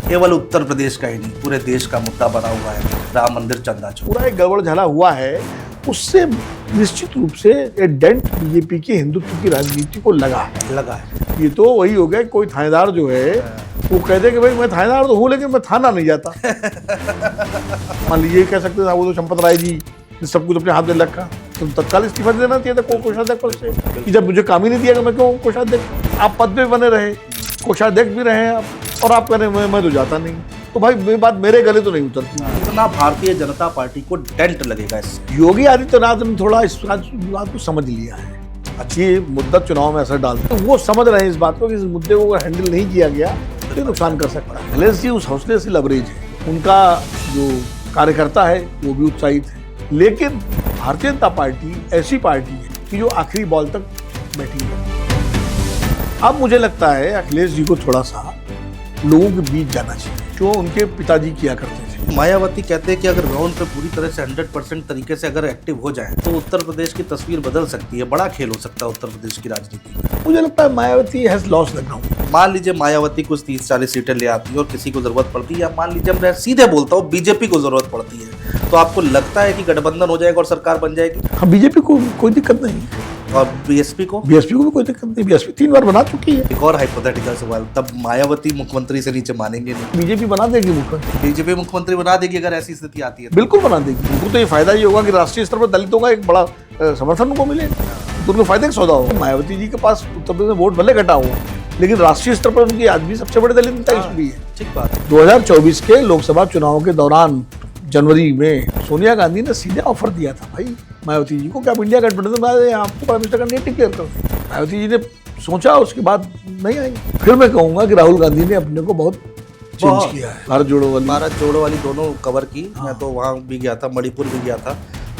केवल उत्तर प्रदेश का ही नहीं, पूरे देश का मुद्दा बना हुआ है राम मंदिर चंदा चोर। पूरा एक गड़बड़ झला हुआ है, उससे निश्चित रूप से एक डेंट बीजेपी की हिंदुत्व की राजनीति को लगा है। ये तो वही हो गया कि कोई थानेदार जो है वो कहते कि भाई मैं थानेदार तो हूँ लेकिन मैं थाना नहीं जाता। मान लीजिए कह सकते थे वो तो चंपत राय जी ने सब कुछ अपने हाथ में रखा, तो तत्काल इस्तीफा देना चाहिए था कोषाध्यक्ष पद से कि जब मुझे काम ही नहीं दिया मैं क्यों कोषाध्यक्ष। आप पद पे बने रहे, कोषाध्यक्ष भी रहे आप, और आप कह रहे मैं तो जाता नहीं। तो भाई मेरी बात मेरे गले तो नहीं उतरती। इतना भारतीय जनता पार्टी को डेंट लगेगा इस योगी आदित्यनाथ ने थोड़ा इस बात को समझ लिया है। अच्छी मुद्दा चुनाव में असर डालते तो वो समझ रहे हैं इस बात को कि इस मुद्दे को हैंडल नहीं किया गया तो नुकसान कर सकता है। अखिलेश जी उस हौसले से लबरेज है, उनका जो कार्यकर्ता है वो भी उत्साहित है, लेकिन भारतीय जनता पार्टी ऐसी पार्टी है कि जो आखिरी बॉल तक बैटिंग करती है। अब मुझे लगता है अखिलेश जी को थोड़ा सा लोगों के बीच जाना चाहिए जो उनके पिताजी किया करते थे। मायावती कहते हैं कि अगर ग्राउंड पे पूरी तरह से 100% तरीके से अगर एक्टिव हो जाए तो उत्तर प्रदेश की तस्वीर बदल सकती है, बड़ा खेल हो सकता है उत्तर प्रदेश की राजनीति में। मुझे लगता है Mayawati has lost the ground. मान लीजिए मायावती कुछ 30-40 सीटें ले आती है और किसी को जरूरत पड़ती है, या मान लीजिए मैं सीधे बोलता हूँ बीजेपी को जरूरत पड़ती है, तो आपको लगता है कि गठबंधन हो जाएगा और सरकार बन जाएगी? हाँ, बीजेपी को कोई दिक्कत नहीं, और बीएसपी को भी कोई दिक्कत नहीं। बीएसपी 3 बार बना चुकी है। एक और हाइपोथेटिकल सवाल, तब मायावती मुख्यमंत्री से नीचे मानेंगे नहीं? बीजेपी बना देगी मुख्यमंत्री, बीजेपी मुख्यमंत्री बना देगी अगर ऐसी स्थिति आती है? बिल्कुल बना देगी। उनको तो ये फायदा ये होगा कि राष्ट्रीय स्तर पर दलितों का एक बड़ा समर्थन उनको मिलेगा, तो उनको फायदे का सौदा होगा। मायावती जी के पास उत्तर प्रदेश में वोट भले घटा हुआ, लेकिन राष्ट्रीय स्तर पर उनकी आज भी सबसे बड़े दलित नेता भी है। ठीक बात। 2024 के लोकसभा चुनाव के दौरान जनवरी में सोनिया गांधी ने सीधे ऑफर दिया था भाई मायावती जी को कि आप इंडिया गठबंधन में आपको प्राइम मिनिस्टर का नहीं डिक्लेयर कर दें। मायावती जी ने सोचा, उसके बाद नहीं आई। फिर मैं कहूंगा कि राहुल गांधी ने अपने को बहुत चेंज किया है। भारत जोड़ो वाली दोनों कवर की। हाँ। मैं तो वहाँ भी गया था, मणिपुर भी गया था,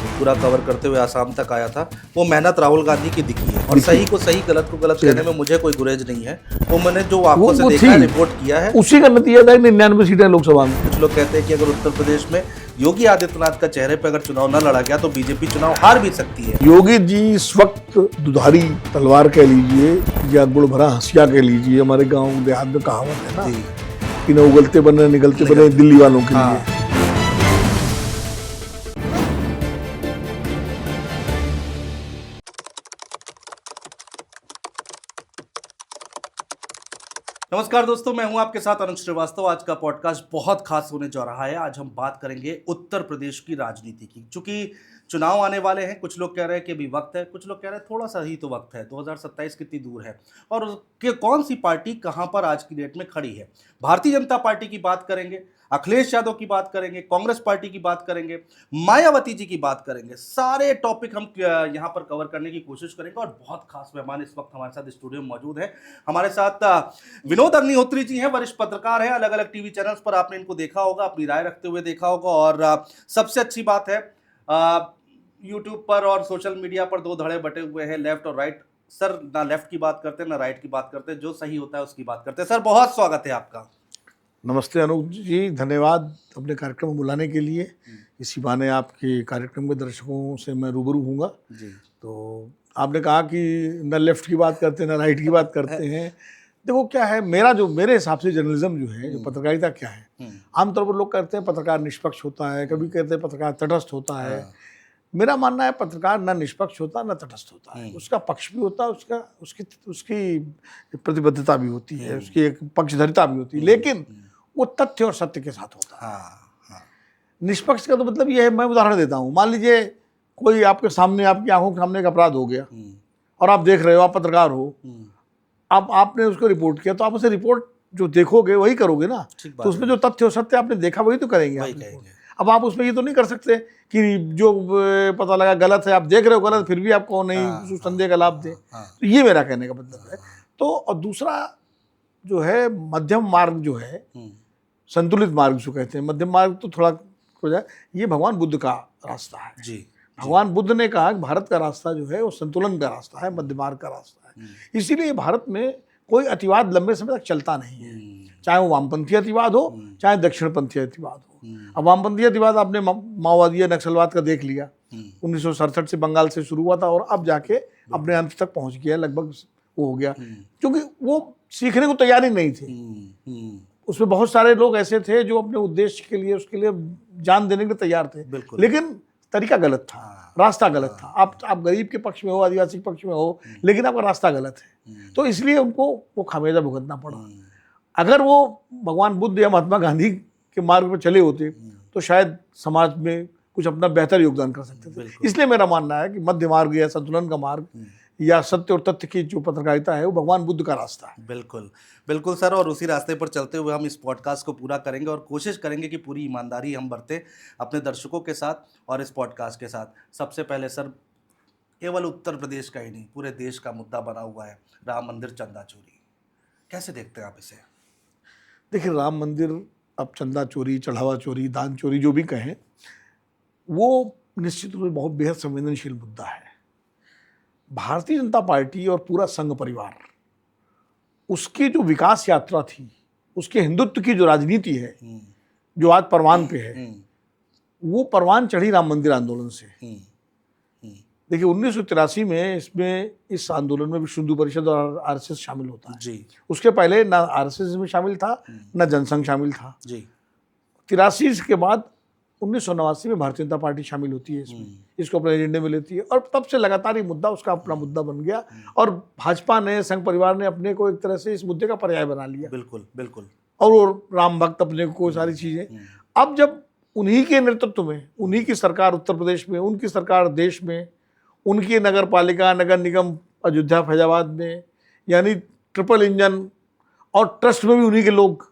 पूरा कवर करते हुए आसाम तक आया था। वो मेहनत राहुल गांधी की दिखी है, और सही को सही, गलत को गलत कहने में मुझे कोई गुरेज नहीं है। वो मैंने जो आंखों से देखा है, रिपोर्ट किया है, उसी का नतीजा था 99 सीटें लोकसभा में। कुछ लोग कहते हैं कि अगर उत्तर प्रदेश में योगी आदित्यनाथ का चेहरे पर अगर चुनाव न लड़ा गया तो बीजेपी चुनाव हार भी सकती है। योगी जी इस वक्त दुधारी तलवार कह लीजिए या गुड़ भरा हंसिया कह लीजिए, हमारे गाँव देहात में कहावत है ना कि न उगलते बने निगलते बने दिल्ली वालों के लिए। नमस्कार दोस्तों, मैं हूं आपके साथ अनुज श्रीवास्तव। आज का पॉडकास्ट बहुत खास होने जा रहा है। आज हम बात करेंगे उत्तर प्रदेश की राजनीति की। चूंकि चुनाव आने वाले हैं, कुछ लोग कह रहे हैं कि अभी वक्त है, कुछ लोग कह रहे हैं थोड़ा सा ही तो वक्त है, 2027 कितनी दूर है, और कि कौन सी पार्टी कहां पर आज की डेट में खड़ी है। भारतीय जनता पार्टी की बात करेंगे, अखिलेश यादव की बात करेंगे, कांग्रेस पार्टी की बात करेंगे, मायावती जी की बात करेंगे। सारे टॉपिक हम यहाँ पर कवर करने की कोशिश करेंगे, और बहुत खास मेहमान इस वक्त हमारे साथ स्टूडियो में मौजूद है। हमारे साथ विनोद अग्निहोत्री जी हैं, वरिष्ठ पत्रकार हैं, अलग अलग टीवी चैनल्स पर आपने इनको देखा होगा, अपनी राय रखते हुए देखा होगा, और सबसे अच्छी बात है यूट्यूब पर और सोशल मीडिया पर 2 धड़े बटे हुए हैं, लेफ्ट और राइट। सर ना लेफ्ट की बात करते हैं ना राइट की बात करते हैं, जो सही होता है उसकी बात करते हैं। सर बहुत स्वागत है आपका। नमस्ते अनुज जी, धन्यवाद अपने कार्यक्रम में बुलाने के लिए। इसी बहाने आपके कार्यक्रम के दर्शकों से मैं रूबरू हूँगा जी। तो आपने कहा कि न लेफ्ट की बात करते हैं ना राइट की बात करते हैं। देखो क्या है, मेरे हिसाब से जर्नलिज्म जो है, जो पत्रकारिता क्या है, आमतौर पर लोग कहते हैं पत्रकार निष्पक्ष होता है, कभी कहते हैं पत्रकार तटस्थ होता है। मेरा मानना है पत्रकार न निष्पक्ष होता न तटस्थ होता है, उसका पक्ष भी होता है, उसकी प्रतिबद्धता भी होती है, उसकी एक पक्षधरिता भी होती है, लेकिन वो तथ्य और सत्य के साथ होता है। निष्पक्ष का तो मतलब ये है, मैं उदाहरण देता हूँ। मान लीजिए कोई आपके सामने, आपकी आंखों के सामने एक अपराध हो गया और आप देख रहे हो, आप पत्रकार हो, अब आपने उसको रिपोर्ट किया, तो आप उसे रिपोर्ट जो देखोगे वही करोगे ना। तो उसमें जो तथ्य और सत्य आपने देखा वही तो करेंगे। अब आप उसमें ये तो नहीं कर सकते कि जो पता लगा गलत है, आप देख रहे हो गलत, फिर भी आपको नहीं संदेह का लाभ दे। तो ये मेरा कहने का मतलब है। तो और दूसरा जो है मध्यम मार्ग जो है, संतुलित मार्ग जो कहते हैं, मध्यम मार्ग तो थोड़ा हो जाए, ये भगवान बुद्ध का रास्ता है जी। भगवान बुद्ध ने कहा कि भारत का रास्ता जो है वो संतुलन का रास्ता है, मध्य मार्ग का रास्ता है। इसीलिए भारत में कोई अतिवाद लंबे समय तक चलता नहीं है, चाहे वो वामपंथी अतिवाद हो, चाहे दक्षिणपंथी अतिवाद हो। अब वामपंथी अतिवाद आपने माओवादी या नक्सलवाद का देख लिया, 1967 से बंगाल से शुरू हुआ था और अब जाके अपने अंत तक पहुंच गया, लगभग वो हो गया, क्योंकि वो सीखने को तैयारी नहीं थी। उसमें बहुत सारे लोग ऐसे थे जो अपने उद्देश्य के लिए उसके लिए जान देने के लिए तैयार थे, बिल्कुल। लेकिन तरीका गलत था, हाँ। रास्ता गलत था। आप गरीब के पक्ष में हो, आदिवासी के पक्ष में हो, लेकिन आपका रास्ता गलत है, तो इसलिए उनको वो खामियाजा भुगतना पड़ा। अगर वो भगवान बुद्ध या महात्मा गांधी के मार्ग पर चले होते तो शायद समाज में कुछ अपना बेहतर योगदान कर सकते थे। इसलिए मेरा मानना है कि मध्य मार्ग या संतुलन का मार्ग या सत्य और तथ्य की जो पत्रकारिता है वो भगवान बुद्ध का रास्ता है। बिल्कुल बिल्कुल सर, और उसी रास्ते पर चलते हुए हम इस पॉडकास्ट को पूरा करेंगे और कोशिश करेंगे कि पूरी ईमानदारी हम बरतें अपने दर्शकों के साथ और इस पॉडकास्ट के साथ। सबसे पहले सर, केवल उत्तर प्रदेश का ही नहीं पूरे देश का मुद्दा बना हुआ है राम मंदिर चंदा चोरी, कैसे देखते हैं आप इसे? देखिए, राम मंदिर अब चंदा चोरी, चढ़ावा चोरी, दान चोरी जो भी कहें, वो निश्चित रूप से बहुत बेहद संवेदनशील मुद्दा है। भारतीय जनता पार्टी और पूरा संघ परिवार, उसकी जो विकास यात्रा थी, उसके हिंदुत्व की जो राजनीति है जो आज परवान पे है, वो परवान चढ़ी राम मंदिर आंदोलन से। देखिए 1983 में इस आंदोलन में विश्व हिंदू परिषद और आरएसएस शामिल होता है जी। उसके पहले ना आरएसएस में शामिल था ना जनसंघ शामिल था जी। 83 के बाद 1989 में भारतीय जनता पार्टी शामिल होती है इसमें, इसको अपने एजेंडे में लेती है और तब से लगातार ये मुद्दा उसका अपना मुद्दा बन गया और भाजपा ने, संघ परिवार ने अपने को एक तरह से इस मुद्दे का पर्याय बना लिया। बिल्कुल बिल्कुल। और वो राम भक्त अपने को सारी चीजें, अब जब उन्हीं के नेतृत्व में, उन्हीं की सरकार उत्तर प्रदेश में, उनकी सरकार देश में, उनकी नगर पालिका, नगर निगम अयोध्या फैजाबाद में, यानी ट्रिपल इंजन और ट्रस्ट में भी उन्हीं के लोग,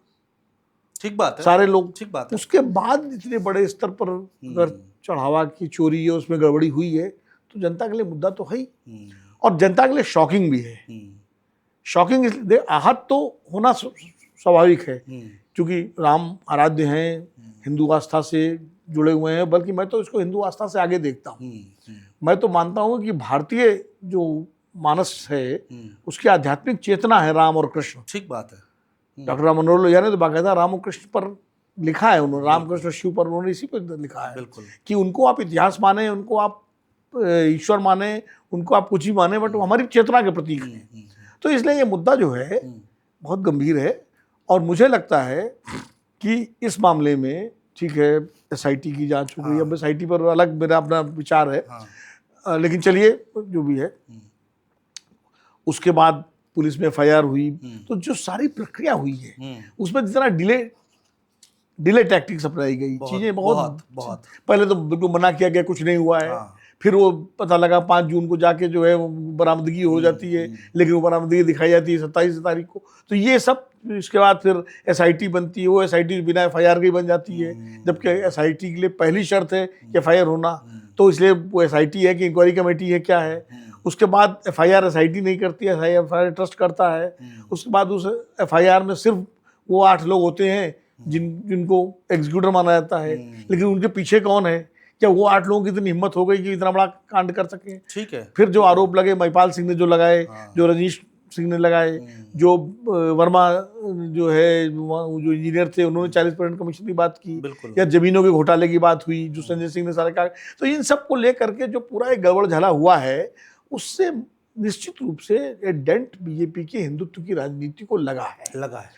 ठीक बात है, सारे लोग, ठीक बात है। उसके बाद इतने बड़े स्तर पर अगर चढ़ावा की चोरी है, उसमें गड़बड़ी हुई है, तो जनता के लिए मुद्दा तो है ही और जनता के लिए शॉकिंग भी है। शॉकिंग इसलिए, आहत तो होना स्वाभाविक है क्योंकि राम आराध्य हैं, हिंदू आस्था से जुड़े हुए हैं, बल्कि मैं तो इसको हिंदू आस्था से आगे देखता हूँ। मैं तो मानता हूँ कि भारतीय जो मानस है उसकी आध्यात्मिक चेतना है राम और कृष्ण। ठीक बात है। डॉक्टर राम मनोहर लोहिया ने तो बाकायदा राम और कृष्ण पर लिखा है, उन्होंने राम कृष्ण शिव पर उन्होंने इसी पर लिखा है कि उनको आप इतिहास माने, उनको आप ईश्वर माने, उनको आप कुछ ही माने, बट वो हमारी चेतना के प्रतीक हैं। तो इसलिए ये मुद्दा जो है बहुत गंभीर है और मुझे लगता है कि इस मामले में, ठीक है, एसआईटी की जांच हो गई, अब एसआईटी पर अलग मेरा अपना विचार है, लेकिन चलिए जो भी है, उसके बाद पुलिस में एफआईआर हुई, तो जो सारी प्रक्रिया हुई है उसमें जितना डिले टैक्टिक्स अपनाई गई, चीजें बहुत पहले तो बिल्कुल मना किया गया, कुछ नहीं हुआ है, फिर वो पता लगा 5 जून को जाके जो है वो बरामदगी हो जाती है, लेकिन वो बरामदगी दिखाई जाती है 27 तारीख को। तो ये सब, इसके बाद फिर एसआईटी बनती है, वो एसआईटी बिना एफआईआर के बन जाती है, जबकि एसआईटी के लिए पहली शर्त है कि एफआईआर होना, तो इसलिए वो एसआईटी है कि इंक्वायरी कमेटी है, क्या है। उसके बाद एफआईआर एसआईटी नहीं करती है, एफआईआर ट्रस्ट करता है। उसके बाद उस एफआईआर में सिर्फ वो 8 लोग होते हैं जिनको एग्जीक्यूटर माना जाता है, लेकिन उनके पीछे कौन है, क्या वो 8 लोगों की इतनी हिम्मत हो गई कि इतना बड़ा कांड कर सके? ठीक है। फिर जो आरोप लगे, महिपाल सिंह ने जो लगाए, जो रजनीश सिंह ने लगाए, जो वर्मा जो है, जो इंजीनियर थे, उन्होंने 40% कमीशन की बात की, या जमीनों के घोटाले की बात हुई जो संजय सिंह ने सारे कहा, तो इन सब को लेकर के जो पूरा एक गड़बड़ झला हुआ है, उससे निश्चित रूप से एक डेंट बीजेपी की हिंदुत्व की राजनीति को लगा है,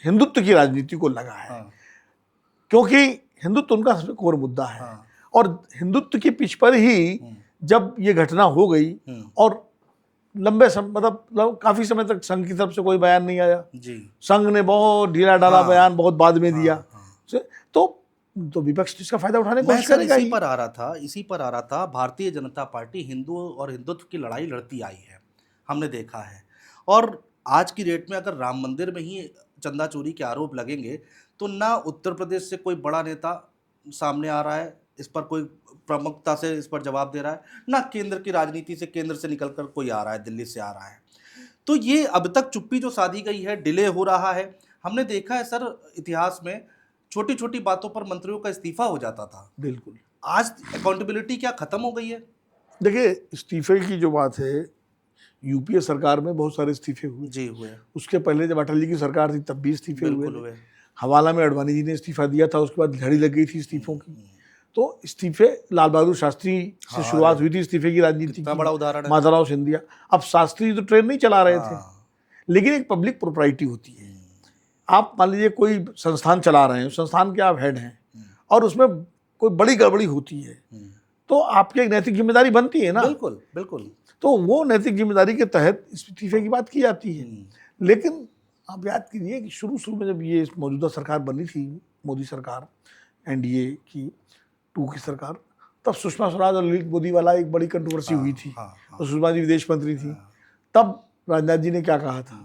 हिंदुत्व की राजनीति को लगा है, क्योंकि हिंदुत्व उनका सबसे कोर मुद्दा है। और हिंदुत्व की पिच पर ही जब ये घटना हो गई और लंबे समय, मतलब काफी समय तक संघ की तरफ से कोई बयान नहीं आया जी। संघ ने बहुत ढीला ढाला बयान बहुत बाद में दिया, तो विपक्ष इसका फायदा उठाने की कोशिश करेगा। इसी पर आ रहा था, भारतीय जनता पार्टी हिंदू और हिंदुत्व की लड़ाई लड़ती आई है, हमने देखा है। और आज की डेट में अगर राम मंदिर में ही चंदा चोरी के आरोप लगेंगे तो ना उत्तर प्रदेश से कोई बड़ा नेता सामने आ रहा है, इस पर कोई प्रमुखता से इस पर जवाब दे रहा है, ना केंद्र की राजनीति से, केंद्र से निकलकर कोई आ रहा है, दिल्ली से आ रहा है। तो ये अब तक चुप्पी जो साधी गई है, डिले हो रहा है। हमने देखा है सर, इतिहास में छोटी छोटी बातों पर मंत्रियों का इस्तीफा हो जाता था। बिल्कुल। आज अकाउंटेबिलिटी क्या खत्म हो गई है? देखिए, इस्तीफे की जो बात है, यूपीए सरकार में बहुत सारे इस्तीफे हुए जी, हुए। उसके पहले जब अटल जी की सरकार थी तब भी इस्तीफे हुए। हवाला में अडवाणी जी ने इस्तीफा दिया था, उसके बाद लड़ी लग गई थी इस्तीफों की। तो इस्तीफे, लाल बहादुर शास्त्री से शुरुआत हुई थी इस्तीफे की राजनीति की, बड़ा उदाहरण है माधवराव सिंधिया। अब शास्त्री तो ट्रेन नहीं चला रहे थे, लेकिन एक पब्लिक प्रोप्राइटी होती है, आप मान लीजिए कोई संस्थान चला रहे हैं, उस संस्थान के आप हेड हैं और उसमें कोई बड़ी गड़बड़ी होती है तो आपकी एक नैतिक जिम्मेदारी बनती है ना। बिल्कुल बिल्कुल। तो वो नैतिक जिम्मेदारी के तहत इस्तीफे की बात की जाती है। लेकिन आप याद कीजिए कि शुरू में जब ये मौजूदा सरकार बनी थी, मोदी सरकार, एनडीए की 2 की सरकार, तब सुषमा स्वराज और ललित मोदी वाला एक बड़ी कंट्रोवर्सी हुई थी। तो सुषमा जी विदेश मंत्री थी। तब राजनाथ जी ने क्या कहा था?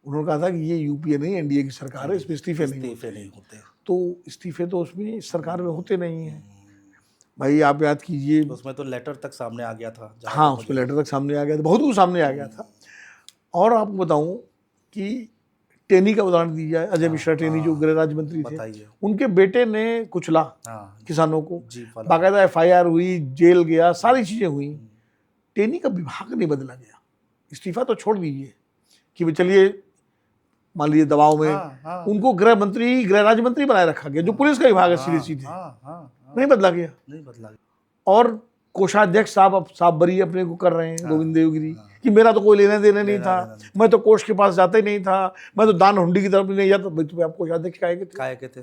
उन्होंने कहा था कि ये यूपीए नहीं एनडीए की सरकार है, इसमें इस्तीफे नहीं होते। तो इस्तीफे तो उसमें इस सरकार में होते नहीं हैं भाई। आप याद कीजिए, उसमें तो लेटर तक सामने आ गया था। हाँ, उसमें लेटर तक सामने आ गया था, बहुत कुछ सामने आ गया था। और आपको बताऊं कि टेनी का उदाहरण दिया जाए, अजय मिश्रा टेनी जो गृह राज्य मंत्री थे, उनके बेटे ने कुचला किसानों को, बाकायदा एफआईआर हुई, जेल गया, सारी चीजें हुई। टेनी का विभाग नहीं बदला गया। इस्तीफा तो छोड़ दीजिए कि चलिए मान लीजिए दबाव में उनको गृह राज्य मंत्री बनाए रखा गया, जो पुलिस का विभाग है, सीधे नहीं बदला गया। और कोषाध्यक्ष साहब बरी अपने को कर रहे हैं, गोविंद देवगिरी, कि मेरा तो कोई लेने देने नहीं था, मैं तो कोष के पास जाता ही नहीं था, मैं तो दान हुंडी की तरफ नहीं जाता। भाई तो आप कोषाध्यक्ष काहे के थे?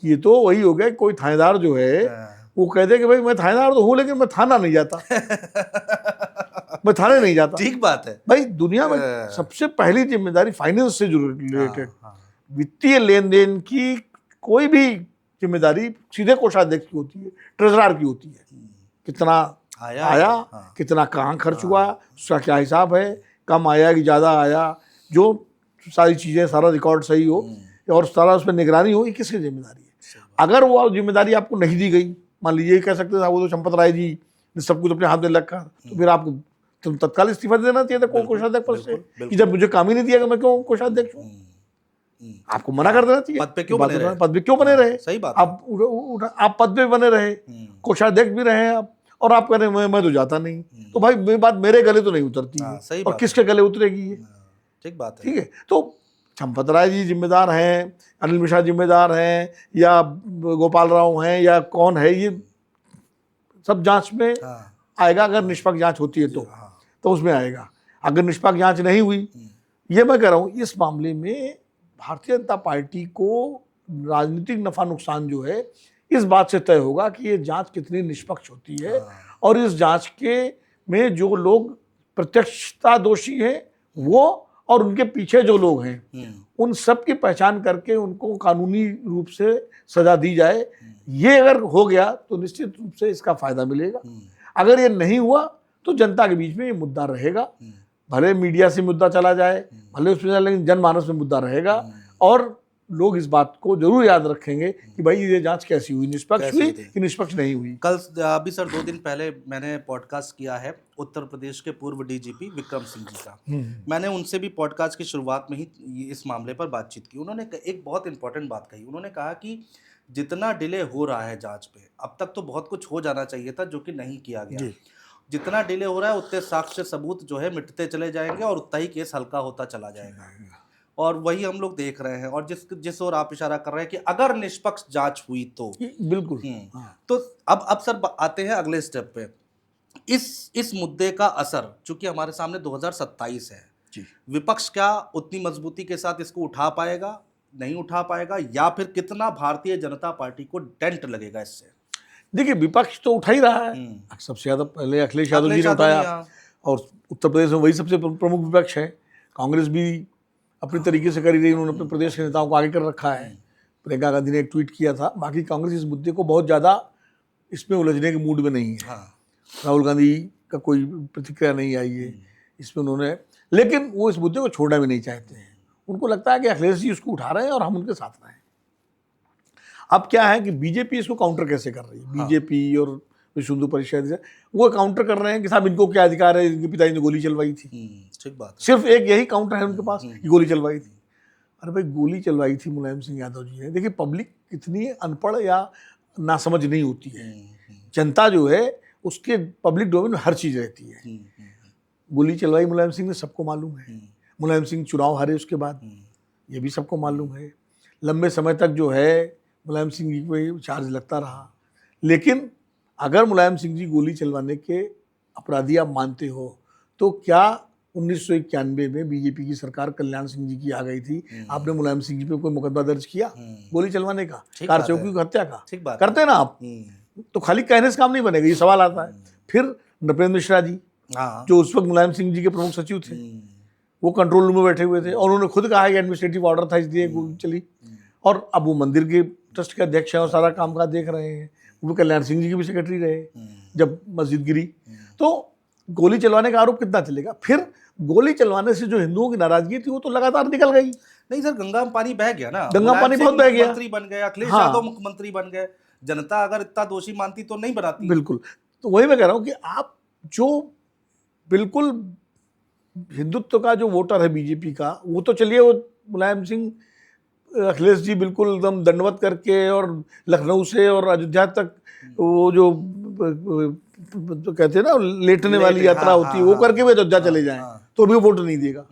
ये तो वही हो गया, कोई थानेदार जो है वो कहते कि भाई मैं थानेदार तो हूँ लेकिन मैं थाना नहीं जाता मैं थाने नहीं जाता। ठीक बात है भाई। दुनिया में सबसे पहली जिम्मेदारी फाइनेंस से रिलेटेड, वित्तीय लेन देन की कोई भी जिम्मेदारी सीधे कोषाध्यक्ष की होती है, ट्रेजरार की होती है। कितना आया कितना कहाँ खर्च हुआ, उसका क्या हिसाब है, कम आया कि ज़्यादा आया, जो सारी चीज़ें, सारा रिकॉर्ड सही हो और सारा उस पर निगरानी हो, ये किसकी जिम्मेदारी है? अगर वो जिम्मेदारी आपको नहीं दी गई, मान लीजिए कह सकते थे वो तो चंपत राय जी ने सब कुछ अपने हाथ में रखा, तो फिर आपको तुम तत्काल इस्तीफा देना चाहिए था कोषाध्यक्ष पद से, कि जब मुझे काम ही नहीं दिया मैं क्यों कोषाध्यक्ष हूँ। आपको मना कर देना चाहिए। पद पे क्यों बने रहे? सही बात। आप पद पे बने रहे, कोषाध्यक्ष भी रहे आप, और आप कह रहे हैं मैं तो जाता नहीं। तो भाई मेरी बात मेरे गले तो नहीं उतरती है, और किसके गले उतरेगी ये? ठीक बात है। ठीक है, तो चंपत राय जी जिम्मेदार हैं, अनिल मिश्रा जिम्मेदार हैं, या गोपाल राव हैं, या कौन है, ये सब जांच में आएगा। अगर निष्पक्ष जांच होती है तो उसमें आएगा। अगर निष्पक्ष जांच नहीं हुई, ये मैं कह रहा हूँ, इस मामले में भारतीय जनता पार्टी को राजनीतिक नफा नुकसान जो है इस बात से तय होगा कि ये जांच कितनी निष्पक्ष होती है, और इस जांच के में जो लोग प्रत्यक्षता दोषी हैं वो, और उनके पीछे जो लोग हैं, उन सब की पहचान करके उनको कानूनी रूप से सजा दी जाए। ये अगर हो गया तो निश्चित रूप से इसका फायदा मिलेगा। अगर ये नहीं हुआ तो जनता के बीच में ये मुद्दा रहेगा, भले मीडिया से मुद्दा चला जाए, भले उसमें, लेकिन जनमानस में मुद्दा रहेगा। और लोग इस बात को जरूर याद रखेंगे कि भाई ये जांच कैसी हुई, निष्पक्ष हुई कि निष्पक्ष नहीं हुई। कल अभी सर 2 दिन पहले मैंने पॉडकास्ट किया है उत्तर प्रदेश के पूर्व डीजीपी विक्रम सिंह जी का। मैंने उनसे भी पॉडकास्ट की शुरुआत में ही इस मामले पर बातचीत की। उन्होंने एक बहुत इंपॉर्टेंट बात कही। उन्होंने कहा कि जितना डिले हो रहा है जांच पे, अब तक तो बहुत कुछ हो जाना चाहिए था जो कि नहीं किया गया। जितना डिले हो रहा है उतने साक्ष्य सबूत जो है मिटते चले जाएंगे और उतना ही केस हल्का होता चला जाएगा। और वही हम लोग देख रहे हैं। और जिस ओर आप इशारा कर रहे हैं कि अगर निष्पक्ष जांच हुई तो बिल्कुल। तो अब सर आते हैं अगले स्टेप पे। इस मुद्दे का असर, चूंकि हमारे सामने 2027 है, विपक्ष क्या उतनी मजबूती के साथ इसको उठा पाएगा, नहीं उठा पाएगा, या फिर कितना भारतीय जनता पार्टी को डेंट लगेगा इससे? देखिए, विपक्ष तो उठा ही रहा है। सबसे ज्यादा पहले अखिलेश यादव जी ने उठाया, और उत्तर प्रदेश में वही सबसे प्रमुख विपक्ष है। कांग्रेस भी अपनी तरीके से करी रही, उन्होंने अपने प्रदेश के नेताओं को आगे कर रखा है। प्रियंका गांधी ने एक ट्वीट किया था। बाकी कांग्रेस इस मुद्दे को बहुत ज़्यादा इसमें उलझने के मूड में नहीं है। राहुल गांधी का कोई प्रतिक्रिया नहीं आई है इसमें उन्होंने, लेकिन वो इस मुद्दे को छोड़ना भी नहीं चाहते हैं। उनको लगता है कि अखिलेश जी उसको उठा रहे हैं और हम उनके साथ रहें। अब क्या है कि बीजेपी इसको काउंटर कैसे कर रही है? बीजेपी और विश्व हिंदू परिषद वो काउंटर कर रहे हैं कि साहब इनको क्या अधिकार है, इनके पिताजी ने गोली चलवाई थी। ठीक बात। सिर्फ एक यही काउंटर है उनके पास कि गोली चलवाई थी। अरे भाई, गोली चलवाई थी मुलायम सिंह यादव जी ने। देखिए, पब्लिक कितनी अनपढ़ या नासमझ नहीं होती है। जनता जो है उसके पब्लिक डोमेन में हर चीज़ रहती है। गोली चलवाई मुलायम सिंह ने, सबको मालूम है। मुलायम सिंह चुनाव हारे उसके बाद, ये भी सबको मालूम है। लंबे समय तक जो है मुलायम सिंह जी को चार्ज लगता रहा। लेकिन अगर मुलायम सिंह जी गोली चलवाने के अपराधी आप मानते हो, तो क्या 1991 में बीजेपी की सरकार कल्याण सिंह जी की आ गई थी। आपने मुलायम सिंह जी पे कोई मुकदमा दर्ज किया गोली चलवाने का, ठीक कार बात है। चौकी की हत्या का? ठीक बात करते ना आप, तो खाली कहने से काम नहीं बनेगा, ये सवाल आता है। फिर नृपेंद्र मिश्रा जी, हाँ जो उस वक्त मुलायम सिंह जी के प्रमुख सचिव थे, वो कंट्रोल रूम में बैठे हुए थे और उन्होंने खुद कहा कि एडमिनिस्ट्रेटिव ऑर्डर था इसलिए गोली चली। और अब वो मंदिर के ट्रस्ट के अध्यक्ष हैं और सारा कामकाज देख रहे हैं। वो कल्याण सिंह जी के भी सेक्रेटरी रहे जब मस्जिद गिरी। तो गोली चलवाने का आरोप कितना चलेगा? फिर गोली चलवाने से जो हिंदुओं की नाराजगी थी वो तो लगातार निकल गई। नहीं सर, गंगा में पानी बह गया ना, गंगा में मुलायम पानी सिंह बहुत बह गया। मुख्यमंत्री बन गए, अखिलेश हाँ। यादव मुख्यमंत्री बन गए। जनता अगर इतना दोषी मानती तो नहीं बनाती। बिल्कुल, तो वही मैं कह रहा हूँ कि आप जो बिल्कुल हिंदुत्व का जो वोटर है बीजेपी का, वो तो चलिए वो मुलायम सिंह, अखिलेश जी बिल्कुल एकदम दंडवत करके और लखनऊ से और अयोध्या तक वो जो तो कहते हैं ना लेटने वाली यात्रा होती है, वो करके भी अयोध्या चले जाएं तो भी वो वोट नहीं देगा।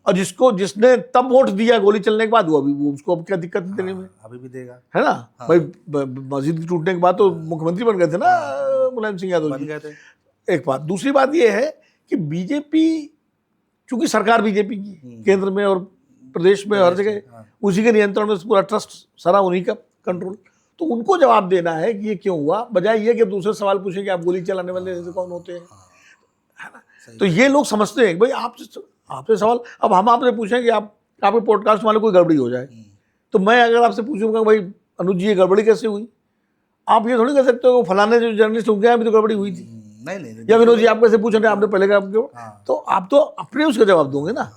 और जिसने तब वोट दिया गोली चलने के बाद, वो अभी वो उसको अब क्या दिक्कत है देने में? अभी भी देगा, है ना भाई। मस्जिद टूटने के बाद तो मुख्यमंत्री बन गए थे ना मुलायम सिंह यादव बन जी। गए थे। एक बात। दूसरी बात ये है कि बीजेपी, चूंकि सरकार बीजेपी की केंद्र में और प्रदेश में हर जगह उसी के नियंत्रण में पूरा ट्रस्ट सारा उन्हीं का कंट्रोल, तो उनको जवाब देना है कि ये क्यों हुआ, बजाय ये कि दूसरे सवाल पूछे कि आप गोली चलाने वाले ऐसे कौन होते हैं, है ना। तो ये लोग समझते हैं कि भाई आपसे सवाल, अब हम आपसे पूछें कि आपके पॉडकास्ट वाले कोई गड़बड़ी हो जाए, तो मैं अगर आपसे पूछूंगा भाई अनुज जी ये गड़बड़ी कैसे हुई, आप ये थोड़ी कह सकते हो फलाने जो जर्नलिस्ट उनके यहाँ भी तो गड़बड़ी हुई थी। नहीं या विनोद जी आप कैसे पूछ रहे हैं, आपने पहले कहा, तो आप तो अपने उसका जवाब दोगे ना।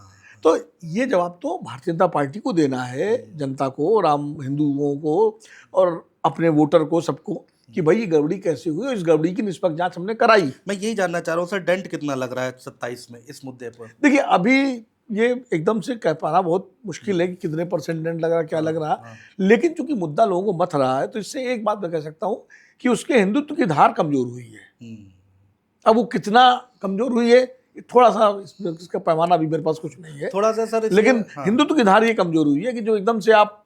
तो ये जवाब तो भारतीय जनता पार्टी को देना है, जनता को, राम हिंदुओं को और अपने वोटर को, सबको, कि भाई ये गड़बड़ी कैसे हुई और इस गड़बड़ी की निष्पक्ष जांच हमने कराई। मैं यही जानना चाह रहा हूँ सर, डेंट कितना लग रहा है 27 में इस मुद्दे पर? देखिए अभी ये एकदम से कह पाना बहुत मुश्किल है कि कितने परसेंट डेंट लग रहा, क्या लग रहा, लेकिन चूंकि मुद्दा लोगों को मथ रहा है, तो इससे एक बात मैं कह सकता हूँ कि उसके हिंदुत्व की धार कमजोर हुई है। अब वो कितना कमजोर हुई है, थोड़ा सा इसका पैमाना भी मेरे पास कुछ नहीं है, थोड़ा सा सर, लेकिन हिंदुत्व की धार ये कमजोर हुई है कि जो एकदम से आप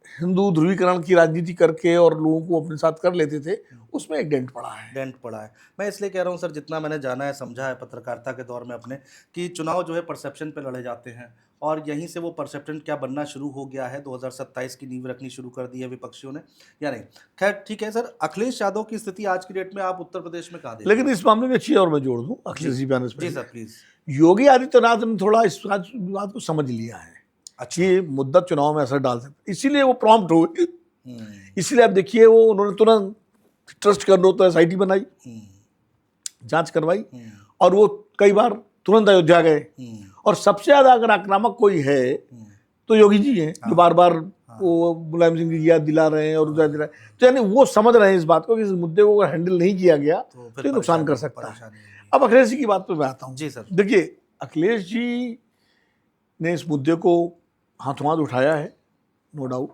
हिंदू ध्रुवीकरण की राजनीति करके और लोगों को अपने साथ कर लेते थे, उसमें एक डेंट पड़ा है। मैं इसलिए कह रहा हूँ सर, जितना मैंने जाना है, समझा है पत्रकारिता के दौर में अपने, कि चुनाव जो है परसेप्शन पे लड़े जाते हैं और यहीं से वो परसेप्शन क्या बनना शुरू हो गया है। 2027 की नींव रखनी शुरू कर दी है विपक्षियों ने, या नहीं? खैर ठीक है सर, अखिलेश यादव की स्थिति आज की डेट में आप उत्तर प्रदेश में कहाँ देखते हैं? लेकिन इस मामले में अच्छी और मैं जोड़ दूं अखिलेश जी बयान जी सर प्लीज। योगी आदित्यनाथ ने थोड़ा इस बात को समझ लिया है, अच्छी मुद्दा चुनाव में असर डाल सकता, इसीलिए वो प्रॉम्प्ट हुए। इसीलिए आप देखिए वो उन्होंने तुरंत ट्रस्ट कर लो तो SIT बनाई, जांच करवाई, और वो कई बार तुरंत अयोध्या गए। और सबसे ज्यादा अगर आक्रामक कोई है तो योगी जी हैं, जो बार बार वो मुलायम सिंह की याद दिला रहे हैं और दिला रहे हैं। तो यानी वो समझ रहे हैं इस बात को कि इस मुद्दे को अगर हैंडल नहीं किया गया तो ये नुकसान कर सकता है। अब अखिलेश जी की बात पे मैं आता हूँ। जी सर। देखिए अखिलेश जी ने इस मुद्दे को हाथों हाथ उठाया है, नो डाउट।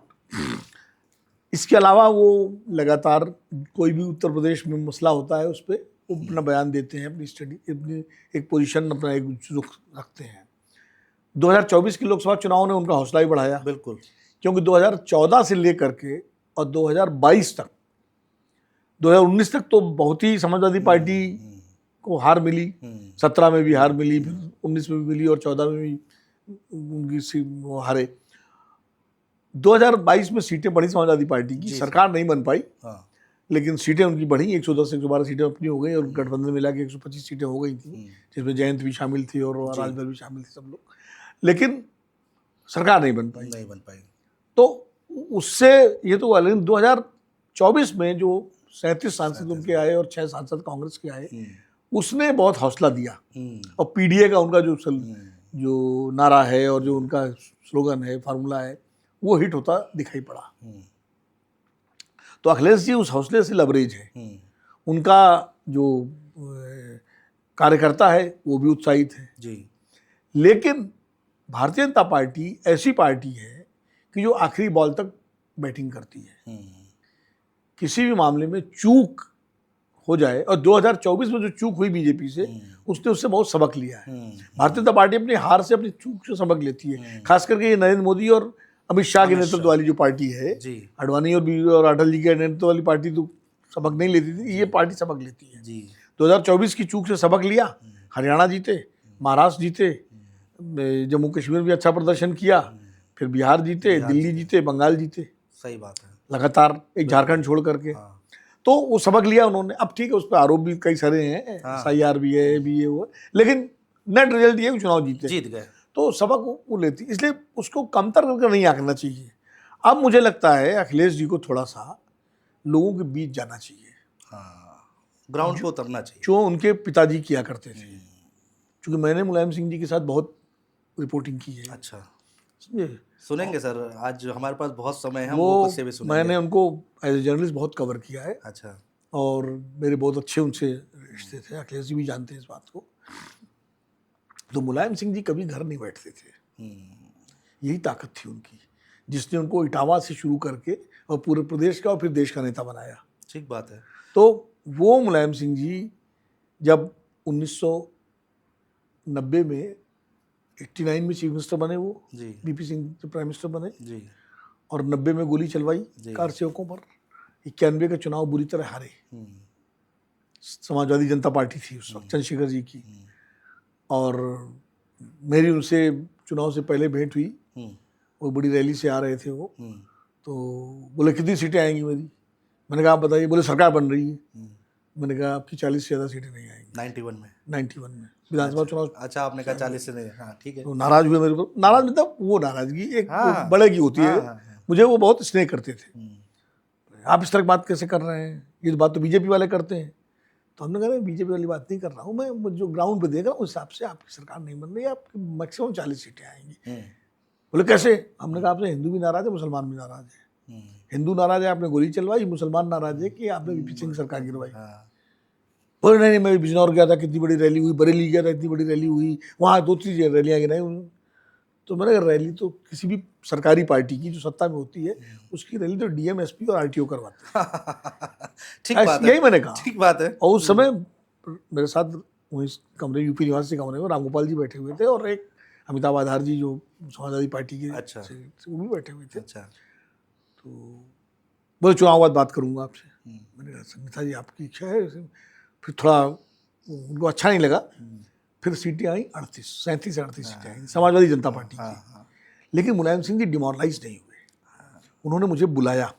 इसके अलावा वो लगातार कोई भी उत्तर प्रदेश में मसला होता है उस पर वो अपना बयान देते हैं, अपनी स्टडी, अपनी एक पोजीशन, अपना एक रुख रखते हैं। 2024 के लोकसभा चुनाव ने उनका हौसला ही बढ़ाया, बिल्कुल, क्योंकि 2014 से लेकर के और 2022 तक, 2019 तक तो बहुत ही समाजवादी पार्टी को हार मिली, 17 में भी हार मिली, फिर 19 में भी मिली और 14 में भी उनकी वो हारे। 2022 में सीटें बढ़ी समाजवादी पार्टी की, सरकार नहीं बन पाई, लेकिन सीटें उनकी बढ़ी, 110 112 सीटें अपनी हो गई और गठबंधन मिला के 125 सीटें हो गई थी, जिसमें जयंत भी शामिल थी और राजभर भी शामिल थे, सब लोग, लेकिन सरकार नहीं बन पाई। तो उससे ये तो हुआ, लेकिन 2024 में जो 37 सांसद उनके आए और 6 सांसद कांग्रेस के आए, उसने बहुत हौसला दिया। और PDA का उनका जो नारा है और जो उनका स्लोगन है, फार्मूला है, वो हिट होता दिखाई पड़ा। तो अखिलेश जी उस हौसले से लबरेज है, उनका जो कार्यकर्ता है वो भी उत्साहित है जी। लेकिन भारतीय जनता पार्टी ऐसी पार्टी है कि जो आखिरी बॉल तक बैटिंग करती है। किसी भी मामले में चूक हो जाए, और 2024 में जो चूक हुई बीजेपी से, उसने उससे बहुत सबक लिया है। भारतीय जनता पार्टी अपनी हार से, अपनी चूक से सबक लेती है। खास करके ये नरेंद्र मोदी और अमित शाह के नेतृत्व वाली जो पार्टी है, अडवाणी और अटल जी के नेतृत्व वाली पार्टी तो सबक नहीं लेती थी, ये पार्टी सबक लेती है। 2024 की चूक से सबक लिया, हरियाणा जीते, महाराष्ट्र जीते, जम्मू कश्मीर भी अच्छा प्रदर्शन किया, फिर बिहार जीते, दिल्ली जीते, बंगाल जीते, सही बात है। लगातार, एक झारखंड छोड़ करके। हाँ तो वो सबक लिया उन्होंने। अब ठीक है, उस पर आरोप भी कई सारे हैं, SIR भी है, भी है वो, लेकिन नेट रिजल्ट ये चुनाव जीते, जीत गए। तो सबक वो लेती, इसलिए उसको कमतर करके नहीं आंकना चाहिए। अब मुझे लगता है अखिलेश जी को थोड़ा सा लोगों के बीच जाना चाहिए, हाँ, ग्राउंड पे उतरना चाहिए, जो उनके पिताजी किया करते थे। क्योंकि मैंने मुलायम सिंह जी के साथ बहुत रिपोर्टिंग की है। अच्छा, समझे? सुनेंगे सर, आज हमारे पास बहुत समय है, हम वो वो उससे भी सुनेंगे। मैंने उनको एज ए जर्नलिस्ट बहुत कवर किया है, अच्छा, और मेरे बहुत अच्छे उनसे रिश्ते थे। अखिलेश जी भी जानते हैं इस बात को। तो मुलायम सिंह जी कभी घर नहीं बैठते थे, यही ताकत थी उनकी, जिसने उनको इटावा से शुरू करके और पूरे प्रदेश का और फिर देश का नेता बनाया। ठीक बात है। तो वो मुलायम सिंह जी जब 1990 में 89 में चीफ मिनिस्टर बने, वो जी VP सिंह जब प्राइम मिनिस्टर बने, जी और 90 में गोली चलवाई जी। कार सेवकों पर। 91 का चुनाव बुरी तरह हारे, समाजवादी जनता पार्टी थी उस वक्त, चंद्रशेखर जी की, और मेरी उनसे चुनाव से पहले भेंट हुई। वो बड़ी रैली से आ रहे थे वो, तो बोले कितनी सीटें आएंगी मेरी। मैंने कहा आप बताइए। बोले सरकार बन रही है। मैंने कहा आपकी 40 से ज़्यादा सीटें नहीं आएंगी। 91 में विधानसभा चुनाव। अच्छा, आपने कहा 40 से नहीं। हाँ ठीक है। तो नाराज हुए मेरे को। नाराज मतलब वो नाराजगी एक हाँ, बड़े की होती है। हाँ। मुझे वो बहुत स्नेह करते थे। आप इस तरह की बात कैसे कर रहे हैं, ये बात तो बीजेपी वाले करते हैं। तो हमने कहा बीजेपी वाली बात नहीं कर रहा हूँ मैं, जो ग्राउंड पे देख रहा हूँ उस हिसाब से आपकी सरकार नहीं बन रही है, आपकी मैक्सिमम 40 सीटें आएंगी। बोले कैसे? हमने कहा आपसे हिंदू भी नाराज है, मुसलमान भी नाराज है। हिंदू नाराज है आपने गोली चलवाई, मुसलमान नाराज है कि आपने VP सिंह सरकार गिरवाई। बोले नहीं, मैं बिजनौर गया था, कितनी बड़ी रैली हुई, बरेली गया था, इतनी बड़ी रैली हुई, वहाँ 2-3 रैलियाँ गिराई। तो मैंने कहा रैली तो किसी भी सरकारी पार्टी की जो सत्ता में होती है, उसकी रैली तो DM SP और RTO करवाते हैं। ठीक बात है, यही मैंने कहा। ठीक बात है। और उस समय मेरे साथ वहीं कमरे, UP निवासी कमरे में रामगोपाल जी बैठे हुए थे, और एक अमिताभ आधार जी जो समाजवादी पार्टी के अच्छा। वो भी बैठे हुए थे। अच्छा। तो बोले चुनाव बाद बात करूंगा आपसे। मैंने कहा संगीता जी आपकी इच्छा है। फिर थोड़ा उनको अच्छा नहीं लगा। फिर सीटें आई 37 से 38 सीटें आई समाजवादी जनता पार्टी की। लेकिन मुलायम सिंह जी डिमोरलाइज नहीं हुए। उन्होंने मुझे बुलाया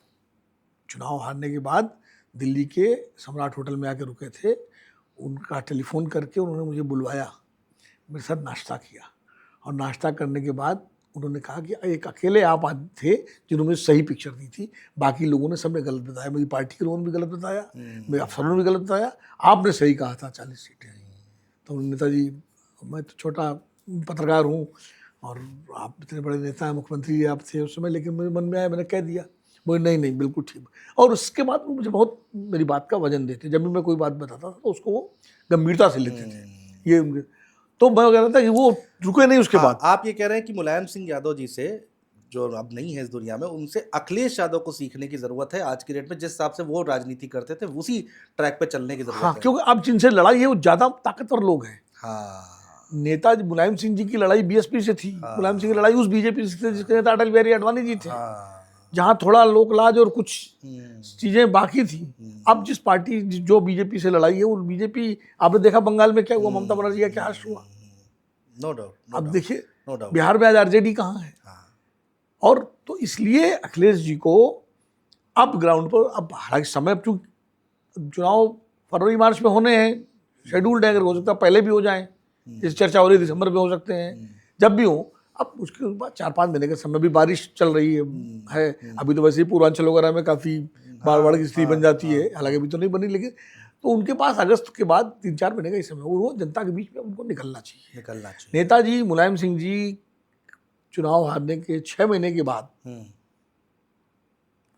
चुनाव हारने के बाद, दिल्ली के सम्राट होटल में आके रुके थे। उनका टेलीफोन करके उन्होंने मुझे बुलवाया, मेरे साथ नाश्ता किया, और नाश्ता करने के बाद उन्होंने कहा कि एक अकेले आप थे जिन्होंने सही पिक्चर दी थी, बाकी लोगों ने सबने गलत बताया। मेरी पार्टी के लोगों ने भी गलत बताया, मेरे अफसरों ने भी गलत बताया, आपने सही कहा था 40 सीटें आई। तो नेताजी, मैं तो छोटा पत्रकार हूँ और आप इतने बड़े नेता हैं, मुख्यमंत्री आप थे उस समय, लेकिन मेरे मन में आया, मैंने कह दिया। बोले नहीं नहीं बिल्कुल ठीक। और उसके बाद वो मुझे बहुत मेरी बात का वजन देते। जब भी मैं कोई बात बताता था तो उसको वो गंभीरता से लेते थे। ये उनके, तो मैं कह रहा था कि वो रुके नहीं उसके बाद। आप ये कह रहे हैं कि मुलायम सिंह यादव जी से, जो अब नहीं है इस दुनिया में, उनसे अखिलेश यादव को सीखने की जरूरत है आज की डेट में। जिस हिसाब से वो राजनीति करते थे उसी ट्रैक पे चलने की जरूरत है। क्योंकि अब जिनसे लड़ाई है वो ज्यादा ताकतवर लोग हैं। नेताजी मुलायम सिंह जी की लड़ाई BSP से थी। मुलायम सिंह की लड़ाई उस BJP से थी जिसके नेता अटल बिहारी आडवाणी जी थे। जहाँ थोड़ा लोकलाज और कुछ चीजें बाकी थी। अब जिस पार्टी जो BJP से लड़ाई है, वो BJP, आपने देखा बंगाल में क्या हुआ, ममता बनर्जी का क्या हाल हुआ। No doubt. अब देखिए बिहार में आज RJD कहाँ है। और तो इसलिए अखिलेश जी को अब ग्राउंड पर, अब हालांकि समय, चुनाव फरवरी मार्च में होने हैं, शेड्यूल्ड है, अगर हो सकता है पहले भी हो जाए, जैसे चर्चा हो रही दिसंबर में हो सकते हैं, जब भी हो। अब उसके बाद 4-5 महीने का समय, भी बारिश चल रही है। अभी तो वैसे ही पूर्वांचल वगैरह में काफ़ी बाढ़ की स्थिति बन जाती है, हालांकि अभी तो नहीं बनी, लेकिन तो उनके पास अगस्त के बाद 3-4 महीने का ही समय, वो जनता के बीच में उनको निकलना चाहिए। नेताजी मुलायम सिंह जी चुनाव हारने के 6 महीने के बाद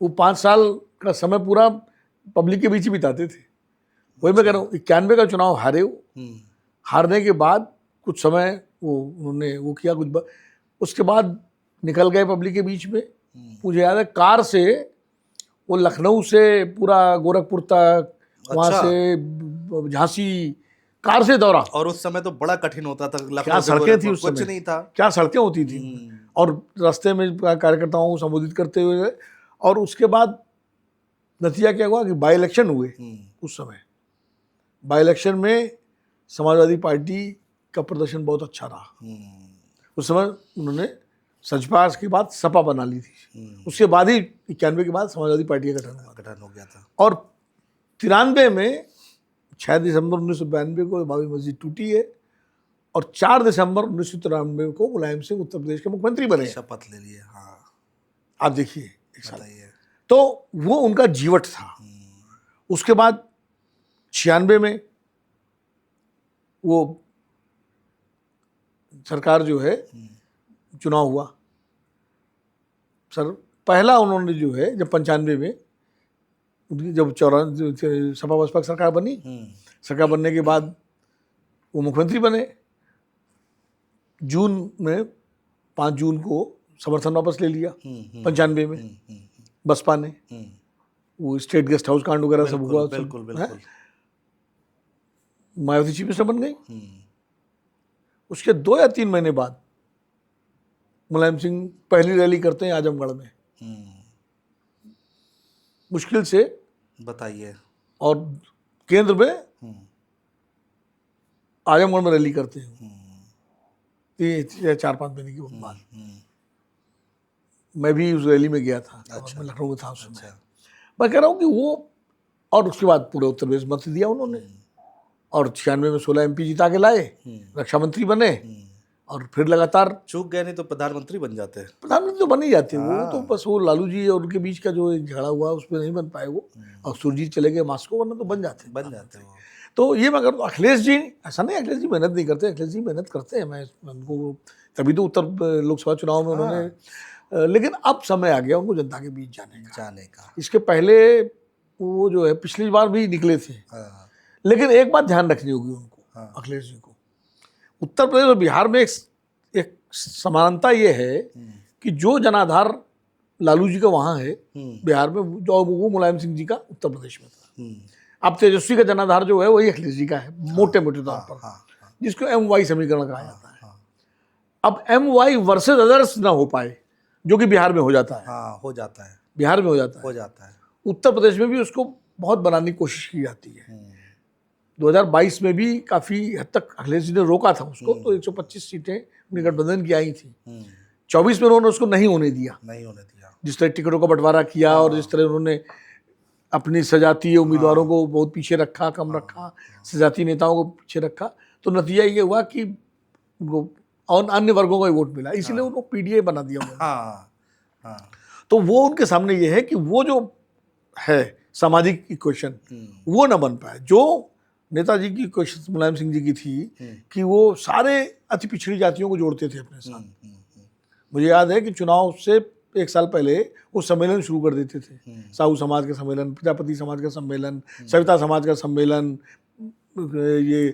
वो 5 साल का समय पूरा पब्लिक के बीच ही बिताते थे। वही मैं कह रहा हूँ, 91 का चुनाव हारे, हारने के बाद कुछ समय उन्होंने वो किया, कुछ उसके बाद निकल गए पब्लिक के बीच में। मुझे याद है कार से वो लखनऊ से पूरा गोरखपुर तक, वहाँ से झांसी, कार से दौरा। और उस समय तो बड़ा कठिन होता था। क्या सड़कें थी उस समय, कुछ नहीं था, क्या सड़कें होती थी। और रास्ते में कार्यकर्ताओं को संबोधित करते हुए। और उसके बाद नतीजा क्या हुआ कि बाई इलेक्शन हुए। उस समय बाई इलेक्शन में समाजवादी पार्टी का प्रदर्शन बहुत अच्छा रहा। उस समय उन्होंने सजपा के बाद सपा बना ली थी, उसके बाद ही 91 के बाद समाजवादी पार्टी का गठन हो गया था। और 93 में 6 दिसंबर 1992 को बाबरी मस्जिद टूटी है और 4 दिसंबर 1993 को मुलायम सिंह उत्तर प्रदेश के मुख्यमंत्री बने। शपथ ले लिए। हाँ, आप देखिए एक साल। बताइए। तो वो उनका जीवट था। उसके बाद 96 में वो सरकार जो है चुनाव हुआ। सर पहला उन्होंने जो है जब 95 में उनकी जब सपा बसपा की सरकार बनी, सरकार बनने के बाद वो मुख्यमंत्री बने। जून में 5 जून को समर्थन वापस ले लिया 95 में बसपा ने। वो स्टेट गेस्ट हाउस कांड वगैरह सब हुआ। बिल्कुल बिल्कुल। मायावती चीफ मिनिस्टर बन गई। उसके 2 या 3 महीने बाद मुलायम सिंह पहली रैली करते हैं आजमगढ़ में, मुश्किल से। बताइए। और केंद्र में आजमगढ़ में रैली करते हैं 4-5 महीने के बाद। मैं भी उस रैली में गया था। अच्छा। मैं लखनऊ में था उस समय। अच्छा। मैं कह रहा हूँ कि वो, और उसके बाद पूरे उत्तर प्रदेश मत दिया उन्होंने और 96 में 16 MP जिता के लाए, रक्षा मंत्री बने और फिर लगातार चूक गए, नहीं तो प्रधानमंत्री बन जाते हैं। प्रधानमंत्री तो बन ही जाते। वो तो बस वो लालू जी और उनके बीच का जो झगड़ा हुआ उस पर नहीं बन पाए वो, और सुरजीत चले गए मास्को, वरना तो बन जाते वो। तो ये मैं करता हूँ। अखिलेश जी ऐसा नहीं, अखिलेश जी मेहनत नहीं करते, अखिलेश जी मेहनत करते हैं। मैं उनको तभी तो उत्तर लोकसभा चुनाव में उन्होंने, लेकिन अब समय आ गया उनको जनता के बीच जाने का। इसके पहले वो जो है पिछली बार भी निकले थे। लेकिन एक बात ध्यान रखनी होगी उनको, अखिलेश जी को, उत्तर प्रदेश और बिहार में एक समानता ये है कि जो जनाधार लालू जी का वहाँ है बिहार में, जो वो मुलायम सिंह जी का उत्तर प्रदेश में था। अब तेजस्वी का जनाधार जो है वही अखिलेश जी का है, मोटे मोटे तौर पर, जिसको MY समीकरण कहा जाता है। अब MY वर्सेस अदर्स ना हो पाए, जो कि बिहार में हो जाता है। हो जाता है, बिहार में हो जाता है। उत्तर प्रदेश में भी उसको बहुत बनाने की कोशिश की जाती है। 2022 में भी काफी हद तक अखिलेश जी ने रोका था उसको, तो 125 सीटें उनकी गठबंधन की आई थी। 24 में उन्होंने उसको नहीं होने दिया। जिस तरह टिकटों का बंटवारा किया और जिस तरह उन्होंने अपनी सजातीय उम्मीदवारों को बहुत पीछे रखा, कम रखा, सजातीय नेताओं को पीछे रखा, तो नतीजा ये हुआ कि उनको और अन्य वर्गों का वोट मिला, इसीलिए उनको PDA बना दिया उन्होंने। तो वो उनके सामने ये है कि वो जो है सामाजिक इक्वेशन वो ना बन पाए, जो नेताजी की इक्वेशन मुलायम सिंह जी की थी कि वो सारे अति पिछड़ी जातियों को जोड़ते थे अपने साथ। मुझे याद है कि चुनाव से 1 साल पहले वो सम्मेलन शुरू कर देते थे। साहू समाज का सम्मेलन, प्रजापति समाज का सम्मेलन, सविता समाज का सम्मेलन, ये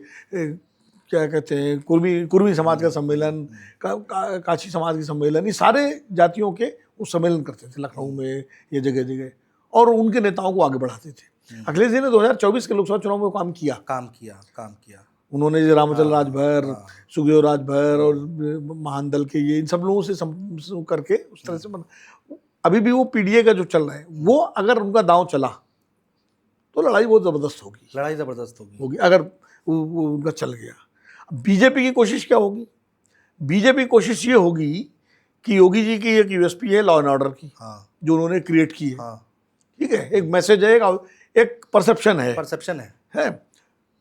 क्या कहते हैं कुर्मी समाज का सम्मेलन, काशी समाज के सम्मेलन, ये सारे जातियों के वो सम्मेलन करते थे लखनऊ में, ये जगह जगह, और उनके नेताओं को आगे बढ़ाते थे। अखिलेश जी ने 2024 के लोकसभा चुनाव में काम किया। उन्होंने रामचंद्र राजभर, सुखदेव राजभर और महान दल के ये इन सब लोगों से करके उस तरह से अभी भी वो PDA का जो चल रहा है, वो अगर उनका दांव चला तो लड़ाई बहुत ज़बरदस्त होगी अगर वो उनका चल गया। बीजेपी की कोशिश क्या होगी? बीजेपी की कोशिश ये होगी कि योगी जी की एक USP है लॉ एंड ऑर्डर की, जो उन्होंने क्रिएट की है। ठीक है, एक मैसेज है, एक परसेप्शन है,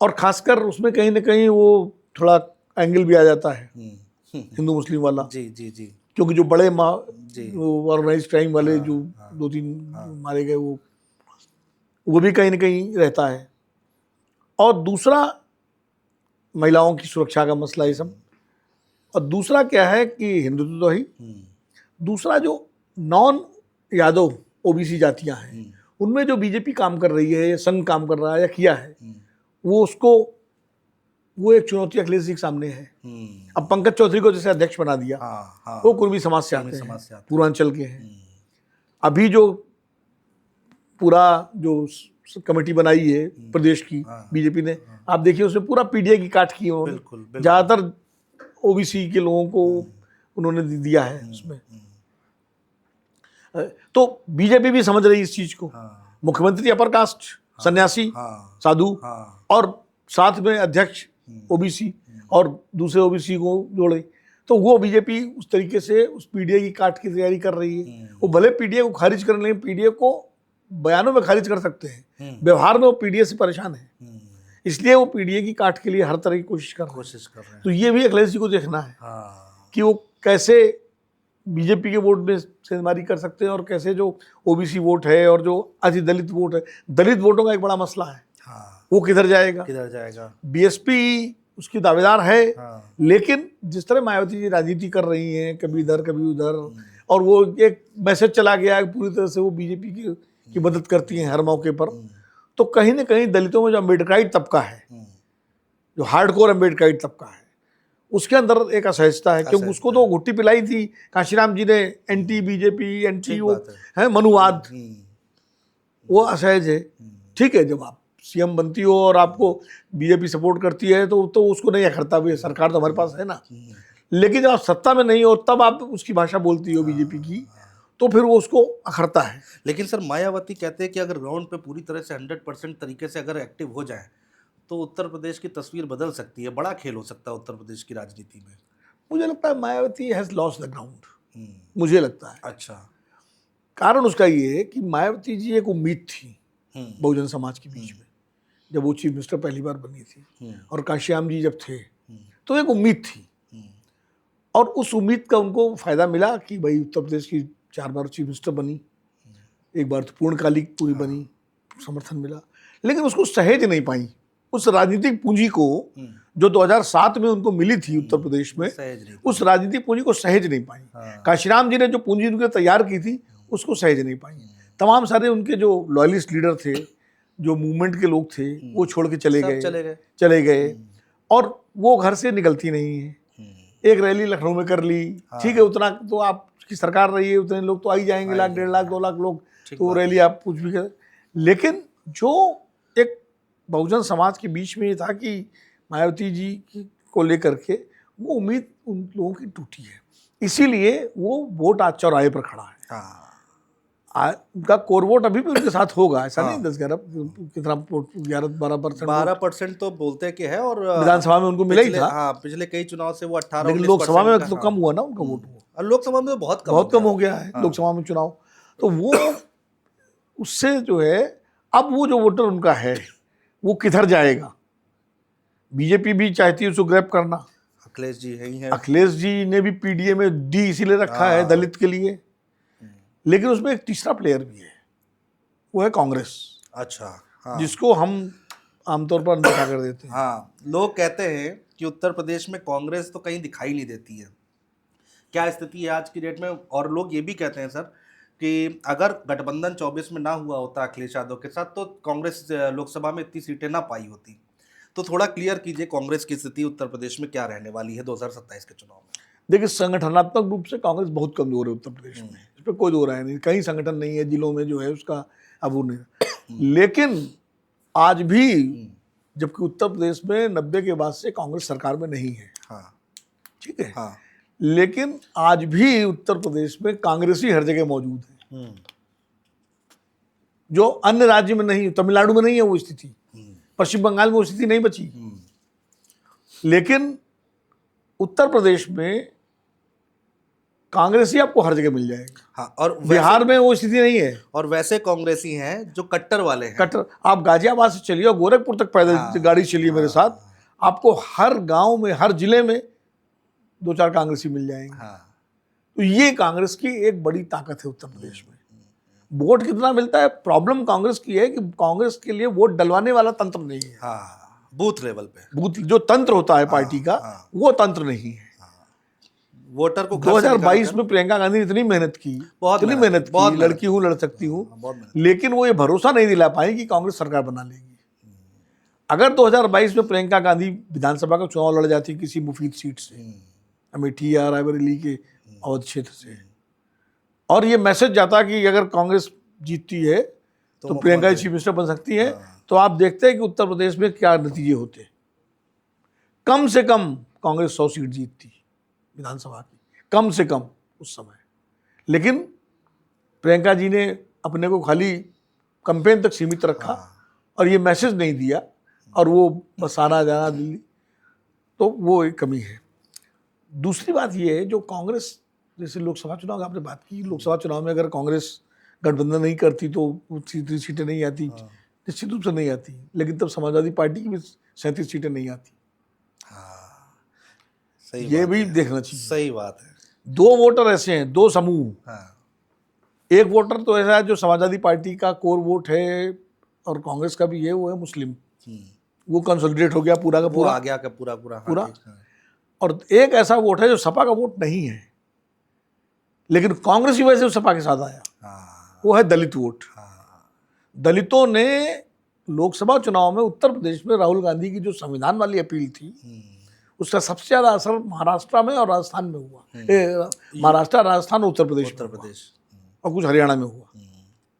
और खासकर उसमें कहीं ना कहीं वो थोड़ा एंगल भी आ जाता है हिंदू मुस्लिम वाला। जी। क्योंकि जो बड़े ऑर्गेनाइज क्राइम वाले जो 2-3 मारे गए, वो भी कहीं ना कहीं रहता है। और दूसरा महिलाओं की सुरक्षा का मसला ये सब, और दूसरा क्या है कि हिंदुत्व तो ही, दूसरा जो नॉन यादव OBC जातियां हैं उनमें जो बीजेपी काम कर रही है, संघ काम कर रहा है या किया है, वो एक चुनौती अखिलेश जी के सामने है। अब पंकज चौधरी को जैसे अध्यक्ष बना दिया, वो कुर्मी समाज से आते हैं, पूर्वांचल के हैं। अभी जो पूरा जो कमेटी बनाई है प्रदेश की बीजेपी ने, आप देखिए उसमें पूरा PDA की काट की है, ज्यादातर OBC के लोगों को उन्होंने दिया है उसमें। तो बीजेपी भी समझ रही है इस चीज को। मुख्यमंत्री अपर कास्ट, सन्यासी, साधु, और साथ में अध्यक्ष OBC, और दूसरे ओबीसी को जोड़े, तो वो बीजेपी उस तरीके से उस पीडीए की काट की तैयारी कर रही है। वो भले पीडीए को खारिज कर लें, पीडीए को बयानों में खारिज कर सकते हैं, व्यवहार में वो पीडीए से परेशान है, इसलिए वो पीडीए की काट के लिए हर तरह की कोशिश कर रहे हैं। तो ये भी अखिलेश जी को देखना है कि वो कैसे बीजेपी के वोट में सेंधमारी कर सकते हैं और कैसे जो ओबीसी वोट है और जो अति दलित वोट है, दलित वोटों का एक बड़ा मसला है, वो किधर जाएगा। बीएसपी उसकी दावेदार है, लेकिन जिस तरह मायावती जी राजनीति कर रही हैं, कभी इधर कभी उधर, और वो एक मैसेज चला गया है पूरी तरह से वो बीजेपी की मदद करती हैं हर मौके पर, तो कहीं ना कहीं दलितों में जो अम्बेडकराइट तबका है, जो हार्डकोर अम्बेडकराइट तबका है, उसके अंदर एक असहजता है, क्योंकि उसको तो घुट्टी पिलाई थी काशीराम जी ने, एंटी बीजेपी, एंटी वो है मनुवाद, वो असहज है। ठीक है, जब आप सीएम बनती हो और आपको बीजेपी सपोर्ट करती है तो उसको नहीं अखरता भी, सरकार तो हमारे पास है ना, लेकिन जब आप सत्ता में नहीं हो तब आप उसकी भाषा बोलती हो बीजेपी की, तो फिर वो उसको अखरता है। लेकिन सर मायावती कहते हैं कि अगर ग्राउंड पे पूरी तरह से 100% तरीके से अगर एक्टिव हो जाए तो उत्तर प्रदेश की तस्वीर बदल सकती है, बड़ा खेल हो सकता है उत्तर प्रदेश की राजनीति में। मुझे लगता है Mayawati has lost the ground, मुझे लगता है। अच्छा, कारण उसका ये है कि मायावती जी एक उम्मीद थी बहुजन समाज के बीच में, जब वो चीफ मिनिस्टर पहली बार बनी थी, और काशीराम जी जब थे, तो एक उम्मीद थी, और उस उम्मीद का उनको फायदा मिला कि भाई उत्तर प्रदेश की 4 बार चीफ मिनिस्टर बनी, एक बार तो पूर्णकालिक पूरी बनी, समर्थन मिला, लेकिन उसको सहेज नहीं पाई, उस राजनीतिक पूंजी को जो 2007 में उनको मिली थी उत्तर प्रदेश में, उस राजनीतिक पूंजी को सहेज नहीं पाई। काशीराम जी ने जो पूंजी उनके तैयार की थी उसको सहेज नहीं पाई। तमाम सारे उनके जो लॉयलिस्ट लीडर थे, जो मूवमेंट के लोग थे, वो छोड़ के चले गए, और वो घर से निकलती नहीं है। एक रैली लखनऊ में कर ली, ठीक है, उतना तो आपकी सरकार रही है, उतने लोग तो आ ही जाएंगे, 1 लाख 1.5 लाख 2 लाख लोग, तो रैली आप कुछ भी करें, लेकिन जो एक बहुजन समाज के बीच में ये था कि मायावती जी को लेकर के वो उम्मीद उन लोगों की टूटी है, इसीलिए वो वोट आज चौराहे पर खड़ा है। उनका कोर वोट अभी भी उनके साथ होगा, ऐसा नहीं 10-11 कितना 11-12% तो बोलते हैं कि है, और विधानसभा में उनको मिला ही था। पिछले कई चुनाव से वो 18, लेकिन लोकसभा में तो कम हुआ ना उनका वोट, और लोकसभा में तो बहुत कम हो गया है लोकसभा में चुनाव, तो वो उससे जो है अब वो जो वोटर उनका है वो किधर जाएगा। बीजेपी भी चाहती है उसको ग्रैब करना, अखिलेश जी है, अखिलेश जी ने भी पीडीए में डी इसीलिए रखा है दलित के लिए, लेकिन उसमें एक तीसरा प्लेयर भी है, वो है कांग्रेस। अच्छा, जिसको हम आमतौर पर अनदेखा कर देते हैं। लोग कहते हैं कि उत्तर प्रदेश में कांग्रेस तो कहीं दिखाई नहीं देती है, क्या स्थिति है आज की डेट में? और लोग ये भी कहते हैं सर कि अगर गठबंधन 24 में ना हुआ होता अखिलेश यादव के साथ, तो कांग्रेस लोकसभा में इतनी सीटें ना पाई होती। तो थोड़ा क्लियर कीजिए कांग्रेस की स्थिति उत्तर प्रदेश में क्या रहने वाली है 2027 के चुनाव में। देखिए, संगठनात्मक रूप से कांग्रेस बहुत कमजोर है उत्तर प्रदेश में, इस पर कोई दो राय नहीं, कहीं संगठन नहीं है, जिलों में जो है उसका अब वो नहीं। लेकिन आज भी जबकि उत्तर प्रदेश में 90 के बाद से कांग्रेस सरकार में नहीं है, ठीक है, लेकिन आज भी उत्तर प्रदेश में कांग्रेसी हर जगह मौजूद है, जो अन्य राज्य में नहीं, तमिलनाडु में नहीं है वो स्थिति, पश्चिम बंगाल में वो स्थिति नहीं बची, लेकिन उत्तर प्रदेश में कांग्रेसी आपको हर जगह मिल जाएगा। और बिहार में वो स्थिति नहीं है। और वैसे कांग्रेसी हैं जो कट्टर वाले हैं, कट्टर, आप गाजियाबाद से चलिए और गोरखपुर तक पैदल गाड़ी चलिए मेरे साथ, आपको हर गांव में, हर जिले में 2-4 कांग्रेसी मिल जाएंगे। तो ये कांग्रेस की एक बड़ी ताकत है उत्तर प्रदेश में। वोट कितना मिलता है, प्रॉब्लम कांग्रेस की है कि कांग्रेस के लिए वोट डलवाने वाला तंत्र नहीं है। बूथ लेवल पे, बूथ जो तंत्र होता है पार्टी का, वो तंत्र नहीं है। वोटर को 2022 में प्रियंका गांधी ने इतनी मेहनत की, लड़की हूँ, लड़ सकती हूँ, लेकिन वो ये भरोसा नहीं दिला पाई कि कांग्रेस सरकार बना लेगी। अगर 2022 में प्रियंका गांधी विधानसभा का चुनाव लड़ जाती किसी मुफीद सीट से, अमेठी या रायबरेली के अवध क्षेत्र से, और ये मैसेज जाता कि अगर कांग्रेस जीतती है तो प्रियंका चीफ मिनिस्टर बन सकती है, तो आप देखते हैं कि उत्तर प्रदेश में क्या नतीजे होते। कम से कम कांग्रेस 100 सीट जीतती विधानसभा की, कम से कम उस समय। लेकिन प्रियंका जी ने अपने को खाली कैंपेन तक सीमित रखा और ये मैसेज नहीं दिया, और वो बस आना जाना दिल्ली। तो वो एक कमी है। दूसरी बात ये है, जो कांग्रेस, जैसे लोकसभा चुनाव आपने बात की, लोकसभा चुनाव में अगर कांग्रेस गठबंधन नहीं करती तो 37 सीटें नहीं आती, निश्चित रूप से नहीं आती, लेकिन तब समाजवादी पार्टी की भी 37 सीटें नहीं आती। हाँ, सही ये बात भी है। देखना चाहिए। सही बात है। 2 वोटर ऐसे हैं, 2 समूह। हाँ, एक वोटर तो ऐसा है जो समाजवादी पार्टी का कोर वोट है और कांग्रेस का भी है, वो है मुस्लिम। वो कंसोलिडेट हो गया पूरा का वो पूरा आ गया का पूरा पूरा। हाँ, पूरा। ठीक है। और एक ऐसा वोट है जो सपा का वोट नहीं है, लेकिन कांग्रेस की वजह से वो सपा के साथ आया, हाँ, वो है दलित वोट। हाँ, दलितों ने लोकसभा चुनाव में उत्तर प्रदेश में राहुल गांधी की जो संविधान वाली अपील थी, उसका सबसे ज्यादा असर महाराष्ट्र में और राजस्थान में हुआ। महाराष्ट्र, राजस्थान, उत्तर प्रदेश उत्तर में हुआ, प्रदेश। और कुछ हरियाणा में हुआ,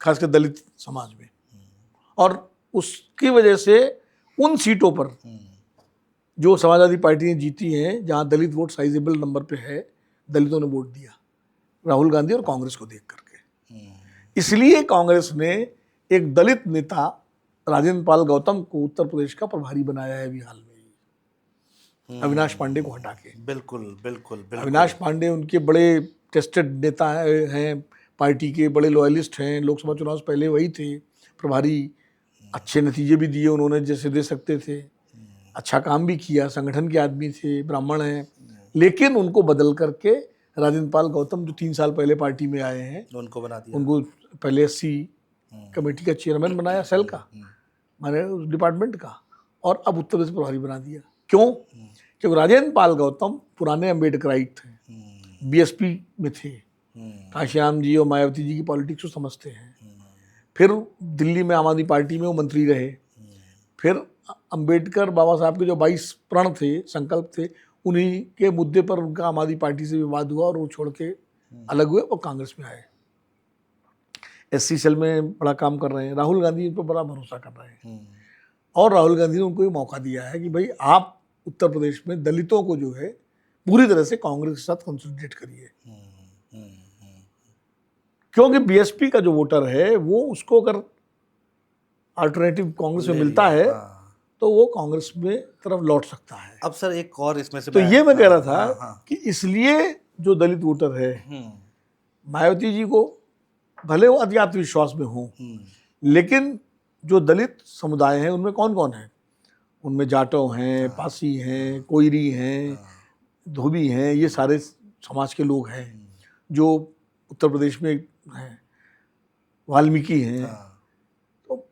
खासकर दलित समाज में। और उसकी वजह से उन सीटों पर जो समाजवादी पार्टी ने जीती हैं, जहां दलित वोट साइजेबल नंबर पे है, दलितों ने वोट दिया राहुल गांधी और कांग्रेस को देख करके। इसलिए कांग्रेस ने एक दलित नेता राजेंद्र पाल गौतम को उत्तर प्रदेश का प्रभारी बनाया है अभी हाल में ही, अविनाश पांडे को हटा के। बिल्कुल बिल्कुल बिल्कुल। अविनाश पांडे उनके बड़े टेस्टेड नेता हैं, पार्टी के बड़े लॉयलिस्ट हैं, लोकसभा चुनाव से पहले वही थे प्रभारी। अच्छे नतीजे भी दिए उन्होंने जैसे दे सकते थे, अच्छा काम भी किया, संगठन के आदमी थे, ब्राह्मण हैं। लेकिन उनको बदल करके राजेंद्र पाल गौतम, जो 3 साल पहले पार्टी में आए हैं, उनको बना दिया। उनको पहले एससी कमेटी का चेयरमैन बनाया, सेल का, माने उस डिपार्टमेंट का, और अब उत्तर प्रदेश प्रभारी बना दिया। क्यों? क्योंकि राजेंद्र पाल गौतम पुराने अम्बेडकराइट थे, बीएसपी में थे, काशीराम जी और मायावती जी की पॉलिटिक्स को समझते हैं। फिर दिल्ली में आम आदमी पार्टी में वो मंत्री रहे। फिर अंबेडकर बाबा साहब के जो 22 प्रण थे, संकल्प थे, उन्हीं के मुद्दे पर उनका आम आदमी पार्टी से विवाद हुआ और वो छोड़ के अलग हुए और कांग्रेस में आए। एससी सेल में बड़ा काम कर रहे हैं। राहुल गांधी उन पर बड़ा भरोसा कर रहे हैं, और राहुल गांधी ने उनको ये मौका दिया है कि भाई आप उत्तर प्रदेश में दलितों को जो है पूरी तरह से कांग्रेस के साथ कंसोलिडेट करिए। क्योंकि बीएसपी का जो वोटर है वो उसको अगर अल्टरनेटिव कांग्रेस में मिलता है तो वो कांग्रेस में तरफ लौट सकता है। अब सर एक और इसमें से तो ये मैं कह रहा था कि इसलिए जो दलित वोटर है, मायावती जी को भले वो अति आत्मविश्वास में हो, लेकिन जो दलित समुदाय है उनमें कौन कौन है? उनमें जाटव हैं, पासी हैं, कोयरी हैं, धोबी हैं, ये सारे समाज के लोग हैं जो उत्तर प्रदेश में हैं, वाल्मीकि हैं। तो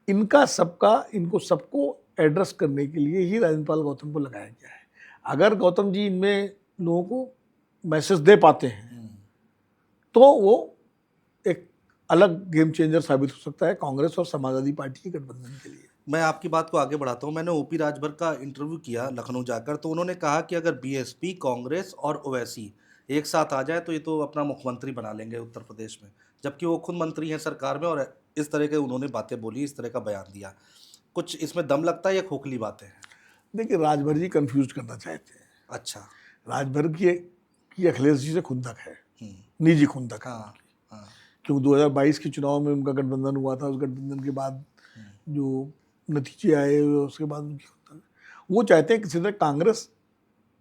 इनको सबको एड्रेस करने के लिए ही राजेंद्र पाल गौतम को लगाया गया है। अगर गौतम जी इनमें लोगों को मैसेज दे पाते हैं तो वो एक अलग गेम चेंजर साबित हो सकता है कांग्रेस और समाजवादी पार्टी के गठबंधन के लिए। मैं आपकी बात को आगे बढ़ाता हूँ। मैंने ओपी राजभर का इंटरव्यू किया लखनऊ जाकर, तो उन्होंने कहा कि अगर बीएसपी, कांग्रेस और ओवैसी एक साथ आ जाए तो ये तो अपना मुख्यमंत्री बना लेंगे उत्तर प्रदेश में, जबकि वो खुद मंत्री हैं सरकार में, और इस तरह के उन्होंने बातें बोली, इस तरह का बयान दिया। कुछ इसमें दम लगता है या खोखली बातें हैं? देखिए, राजभर जी कंफ्यूज करना चाहते हैं। अच्छा। राजभर की अखिलेश जी से खुंदक है, निजी खुंदक है। क्योंकि 2022 के चुनाव में उनका गठबंधन हुआ था, उस गठबंधन के बाद जो नतीजे आए उसके बाद उनकी खुंदक, वो चाहते हैं किसी तरह कांग्रेस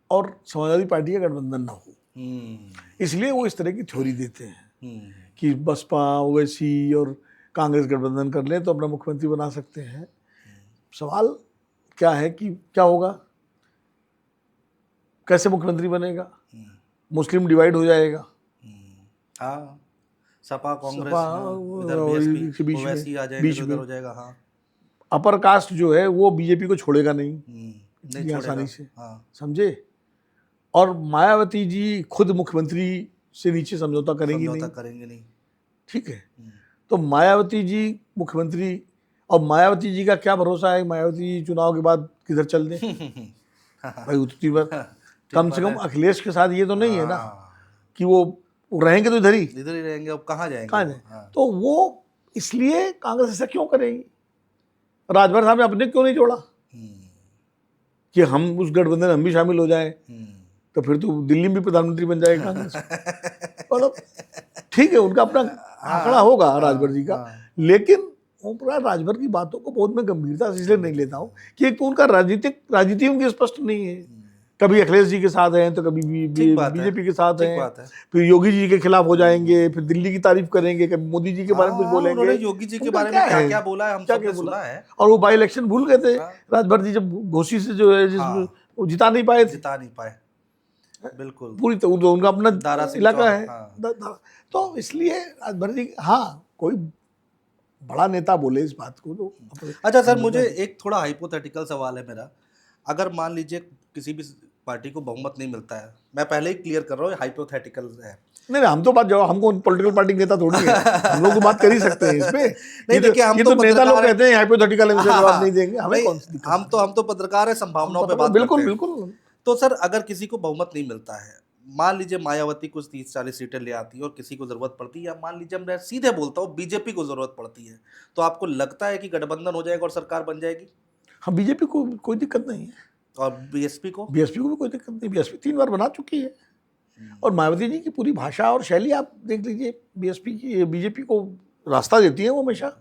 और समाजवादी पार्टी का गठबंधन ना हो, इसलिए वो इस तरह की थ्योरी देते हैं कि बसपा, ओवैसी और कांग्रेस गठबंधन कर लें तो अपना मुख्यमंत्री बना सकते हैं। सवाल क्या है कि क्या होगा, कैसे मुख्यमंत्री बनेगा? मुस्लिम डिवाइड हो जाएगा। हाँ, सपा कांग्रेस, इधर बीएसपी बीएसपी ओवैसी आ जाएंगे तो इधर हो जाएगा। हाँ, अपर कास्ट जो है वो बीजेपी को छोड़ेगा नहीं नहीं आसानी से। हाँ। समझे? और मायावती जी खुद मुख्यमंत्री से नीचे समझौता करेंगी नहीं। ठीक है, तो मायावती जी मुख्यमंत्री, और मायावती जी का क्या भरोसा है? मायावती जी चुनाव के बाद किधर चल दें? भाई उतनी बार कम से कम अखिलेश के साथ ये तो नहीं है ना कि वो रहेंगे तो इधर ही रहेंगे, अब कहाँ जाएंगे? तो वो इसलिए कांग्रेस ऐसा क्यों करेगी? राजभर साहब ने अपने क्यों नहीं जोड़ा कि हम उस गठबंधन हम भी शामिल हो जाएं? तो फिर तो दिल्ली में भी प्रधानमंत्री बन जाएगा कांग्रेस। मतलब ठीक है, उनका अपना आंकड़ा होगा राजभर जी का, लेकिन राजभर की बातों को बहुत मैं गंभीरता से इसलिए नहीं लेता हूँ कि एक तो उनका राजनीति उनकी स्पष्ट नहीं है कभी अखिलेश जी के साथ हैं तो कभी ठीक बात है, बीजेपी के साथ ठीक हैं, बात है। फिर योगी जी के खिलाफ हो जाएंगे, फिर दिल्ली की तारीफ करेंगे, कभी मोदी जी के बारे में कुछ हाँ, बोलेंगे। उन्होंने योगी जी के उनका बारे क्या में क्या है, क्या बोला है हम क्या सबने बोला। सुना है। और वो बाई इलेक्शन भूल गए थे हाँ, राजभर जी, जब घोसी से जो है जिसमें हाँ, वो जिता नहीं पाए थे जिता नहीं पाए, बिल्कुल। पूरी, तो उनका अपना दारा सिंह इलाका चौहान, है। हाँ। तो इसलिए राजभर जी, हाँ, कोई बड़ा नेता बोले इस बात को तो अच्छा सर, मुझे एक थोड़ा हाइपोथेटिकल सवाल है मेरा। अगर मान लीजिए किसी भी पार्टी को बहुमत नहीं मिलता है, मैं पहले ही क्लियर कर रहा हूँ, हाइपोथेटिकल है। नहीं, हम तो बात, जवाब, हमको पॉलिटिकल पार्टी नेता थोड़ी है, हम लोग तो बात कर ही सकते हैं इस पे। नहीं देखिए, हम ये तो तो नेता लोग पत्रकार हैं। कहते हैं हाइपोथेटिकल है, हाँ, जवाब नहीं देंगे, हमें नहीं, कौन सी दिक्कत हम तो पत्रकार है, संभावनाओं पे बात बिल्कुल करते हैं। बिल्कुल। तो सर, अगर किसी को बहुमत नहीं मिलता है, मान लीजिए मायावती कुछ 30-40 सीटें ले आती है और किसी को जरूरत पड़ती है, या मान लीजिए मैं सीधे बोलता हूँ बीजेपी को जरूरत पड़ती है, तो आपको लगता है कि गठबंधन हो जाएगा और सरकार बन जाएगी? हाँ, बीजेपी को कोई दिक्कत नहीं है, और बीएसपी को? बीएसपी को भी कोई दिक्कत नहीं, बीएसपी 3 बार बना चुकी है। और मायावती जी की पूरी भाषा और शैली आप देख लीजिए, बीएसपी की, बीजेपी को रास्ता देती है वो हमेशा।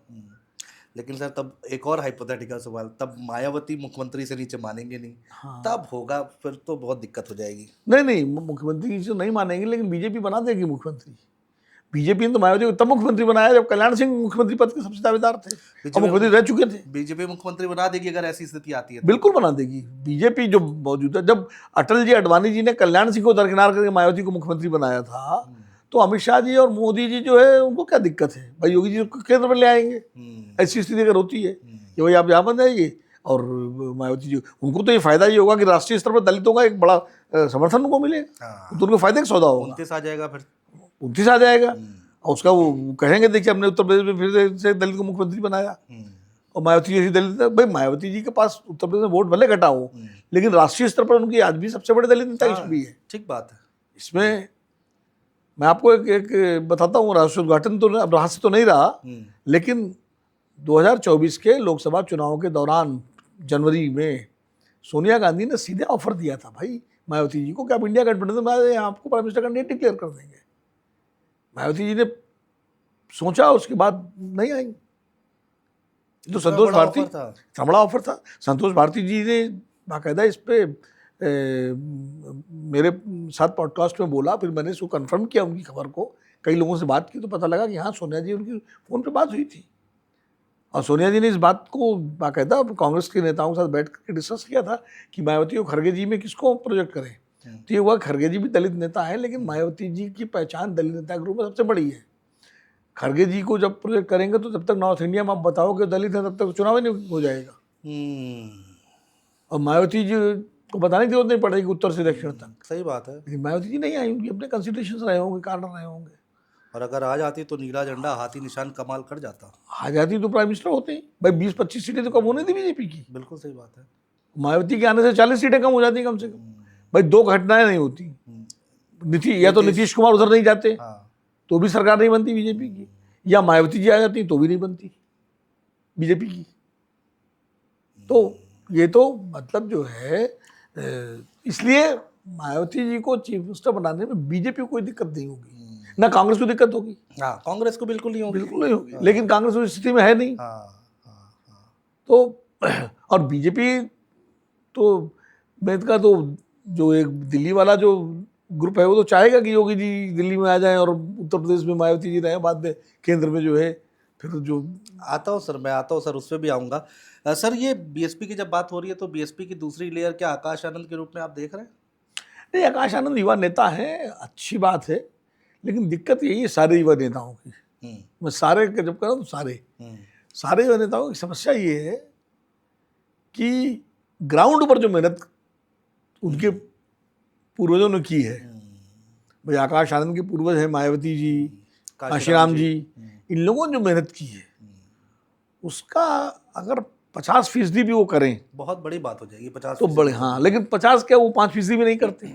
लेकिन सर, तब एक और हाइपोथेटिकल सवाल, तब मायावती मुख्यमंत्री से नीचे मानेंगे नहीं। हाँ। तब होगा, फिर तो बहुत दिक्कत हो जाएगी। नहीं, मुख्यमंत्री जी नहीं मानेंगे, लेकिन बीजेपी बना देगी मुख्यमंत्री। बीजेपी ने तो मायावती को तब मुख्यमंत्री बनाया जब कल्याण सिंह मुख्यमंत्री पद के सबसे दावेदार थे और मुख्यमंत्री रह चुके थे। बीजेपी मुख्यमंत्री बना देगी अगर ऐसी स्थिति आती है तो। बिल्कुल बना देगी बीजेपी जो मौजूद है। जब अटल जी अडवाणी जी ने कल्याण सिंह को दरकिनार करके मायावती को मुख्यमंत्री बनाया था, तो अमित शाह जी और मोदी जी जो है उनको क्या दिक्कत है, भाई योगी जी को केंद्र में ले आएंगे। ऐसी स्थिति अगर होती है कि भाई आप यहाँ बन जाइए, और मायावती जी, उनको तो ये फायदा ये होगा कि राष्ट्रीय स्तर पर दलितों का एक बड़ा समर्थन उनको मिलेगा, तो उनको फायदे का सौदा होगा। 29 आ जाएगा, फिर 29 आ जाएगा, और उसका वो कहेंगे देखिए हमने उत्तर प्रदेश में फिर से दलित को मुख्यमंत्री बनाया। और मायावती जैसी दलित, भाई मायावती जी के पास उत्तर प्रदेश में वोट भले घटा हो, लेकिन राष्ट्रीय स्तर पर उनकी आज भी सबसे बड़े दलित नेता भी है। ठीक बात है। इसमें मैं आपको एक बताता हूँ, राष्ट्रीय उद्घाटन तो अब रहस्य तो नहीं रहा, लेकिन 2024 के लोकसभा चुनाव के दौरान जनवरी में सोनिया गांधी ने सीधे ऑफर दिया था भाई मायावती जी को कि आप इंडिया गठबंधन में आपको प्राइम मिनिस्टर कैंडिडेट डिक्लेयर कर देंगे। मायावती जी ने सोचा, उसके बाद नहीं आई। तो संतोष भारती, इतना बड़ा ऑफर था, संतोष भारती जी ने बाकायदा इस पे मेरे साथ पॉडकास्ट में बोला, फिर मैंने इसको कंफर्म किया उनकी खबर को, कई लोगों से बात की तो पता लगा कि हाँ, सोनिया जी उनकी फ़ोन पे बात हुई थी, और सोनिया जी ने इस बात को बाकायदा कांग्रेस के नेताओं के साथ बैठ कर डिस्कस किया था कि मायावती और खड़गे जी में किसको प्रोजेक्ट करें। तो ये हुआ, खड़गे जी भी दलित नेता है, लेकिन मायावती जी की पहचान दलित नेता के रूप में सबसे बड़ी है। खड़गे जी को जब प्रोजेक्ट करेंगे तो जब तक नॉर्थ इंडिया में आप बताओगे दलित है, तब तक चुनाव ही नहीं हो जाएगा। और मायावती जी को बताने की जरूरत नहीं पड़ेगी उत्तर से दक्षिण तक। सही बात है। लेकिन मायावती जी नहीं आई, उनकी अपने कंसिडरेशन रहे होंगे, कारण रहे होंगे। और अगर आ जाती तो नीला झंडा हाथी निशान कमाल कर जाता। आ जाती तो प्राइम मिनिस्टर होते ही भाई। 20-25 सीटें तो कम होने थी बीजेपी की। बिल्कुल सही बात है। मायावती के आने से 40 सीटें कम हो जाती कम से कम। भाई 2 घटनाएं नहीं होती, या तो नीतीश कुमार उधर नहीं जाते तो भी सरकार नहीं बनती बीजेपी की, या मायावती जी आ जाती तो भी नहीं बनती बीजेपी की। तो ये तो मतलब जो है, इसलिए मायावती जी को चीफ मिनिस्टर बनाने में बीजेपी को कोई दिक्कत नहीं होगी, ना कांग्रेस को दिक्कत होगी। हाँ, कांग्रेस को बिल्कुल नहीं होगी, बिल्कुल नहीं होगी। लेकिन कांग्रेस उस स्थिति में है नहीं। तो और बीजेपी तो मैं का तो जो एक दिल्ली वाला जो ग्रुप है वो तो चाहेगा कि योगी जी दिल्ली में आ जाएं और उत्तर प्रदेश में मायावती जी रहें, बाद में केंद्र में जो है फिर जो। आता हूँ सर, मैं आता हूँ सर, उस पर भी आऊँगा। सर, ये बीएसपी की जब बात हो रही है तो बीएसपी की दूसरी लेयर क्या आकाश आनंद के रूप में आप देख रहे हैं? नहीं, आकाश आनंद युवा नेता है, अच्छी बात है, लेकिन दिक्कत यही है सारे युवा नेताओं की। मैं सारे जब कह रहा हूँ तो सारे युवा नेताओं की समस्या ये है कि ग्राउंड पर जो मेहनत उनके पूर्वजों ने की है, भाई आकाश आनंद के पूर्वज हैं मायावती जी, काशीराम जी, इन लोगों ने जो मेहनत की है उसका अगर 50% भी वो करें बहुत बड़ी बात हो जाएगी। 50 तो बड़े, हाँ, लेकिन 50 क्या, वो 5% भी नहीं करते।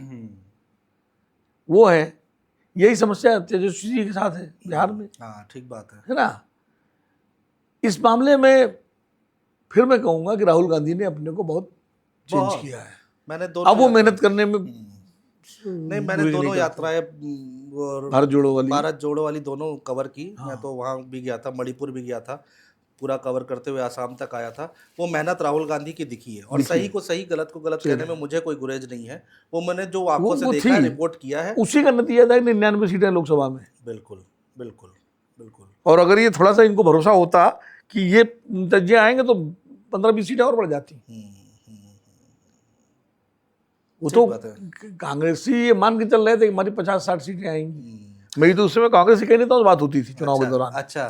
वो है, यही समस्या तेजस्वी जी के साथ है बिहार में। हाँ, ठीक बात है ना। इस मामले में फिर मैं कहूँगा कि राहुल गांधी ने अपने को बहुत चेंज किया है। मैंने अब वो मेहनत करने में नहीं, मैंने दोनों यात्राएं भारत जोड़ो वाली दोनों कवर की। मैं तो वहाँ भी गया था, मणिपुर भी गया था, पूरा कवर करते हुए आसाम तक आया था, वो मेहनत राहुल गांधी की दिखी है। और सही को सही, गलत को गलत कहने में मुझे कोई गुरेज नहीं है। वो मैंने जो आंखों से वो देखा है, थी, रिपोर्ट किया है। उसी का नतीजा था कि 99 सीटें लोकसभा में। बिल्कुल बिल्कुल बिल्कुल। और अगर ये थोड़ा सा इनको भरोसा होता कि ये नतीजे आएंगे तो 15-20 सीटें और बढ़ जाती। वो सही तो बात है। कांग्रेसी ये मान के चल रहे थे कि हमारी 50-60 सीटें आएंगी। मेरी तो उस समय कांग्रेस ही कहने तो बात होती थी चुनाव के दौरान। अच्छा,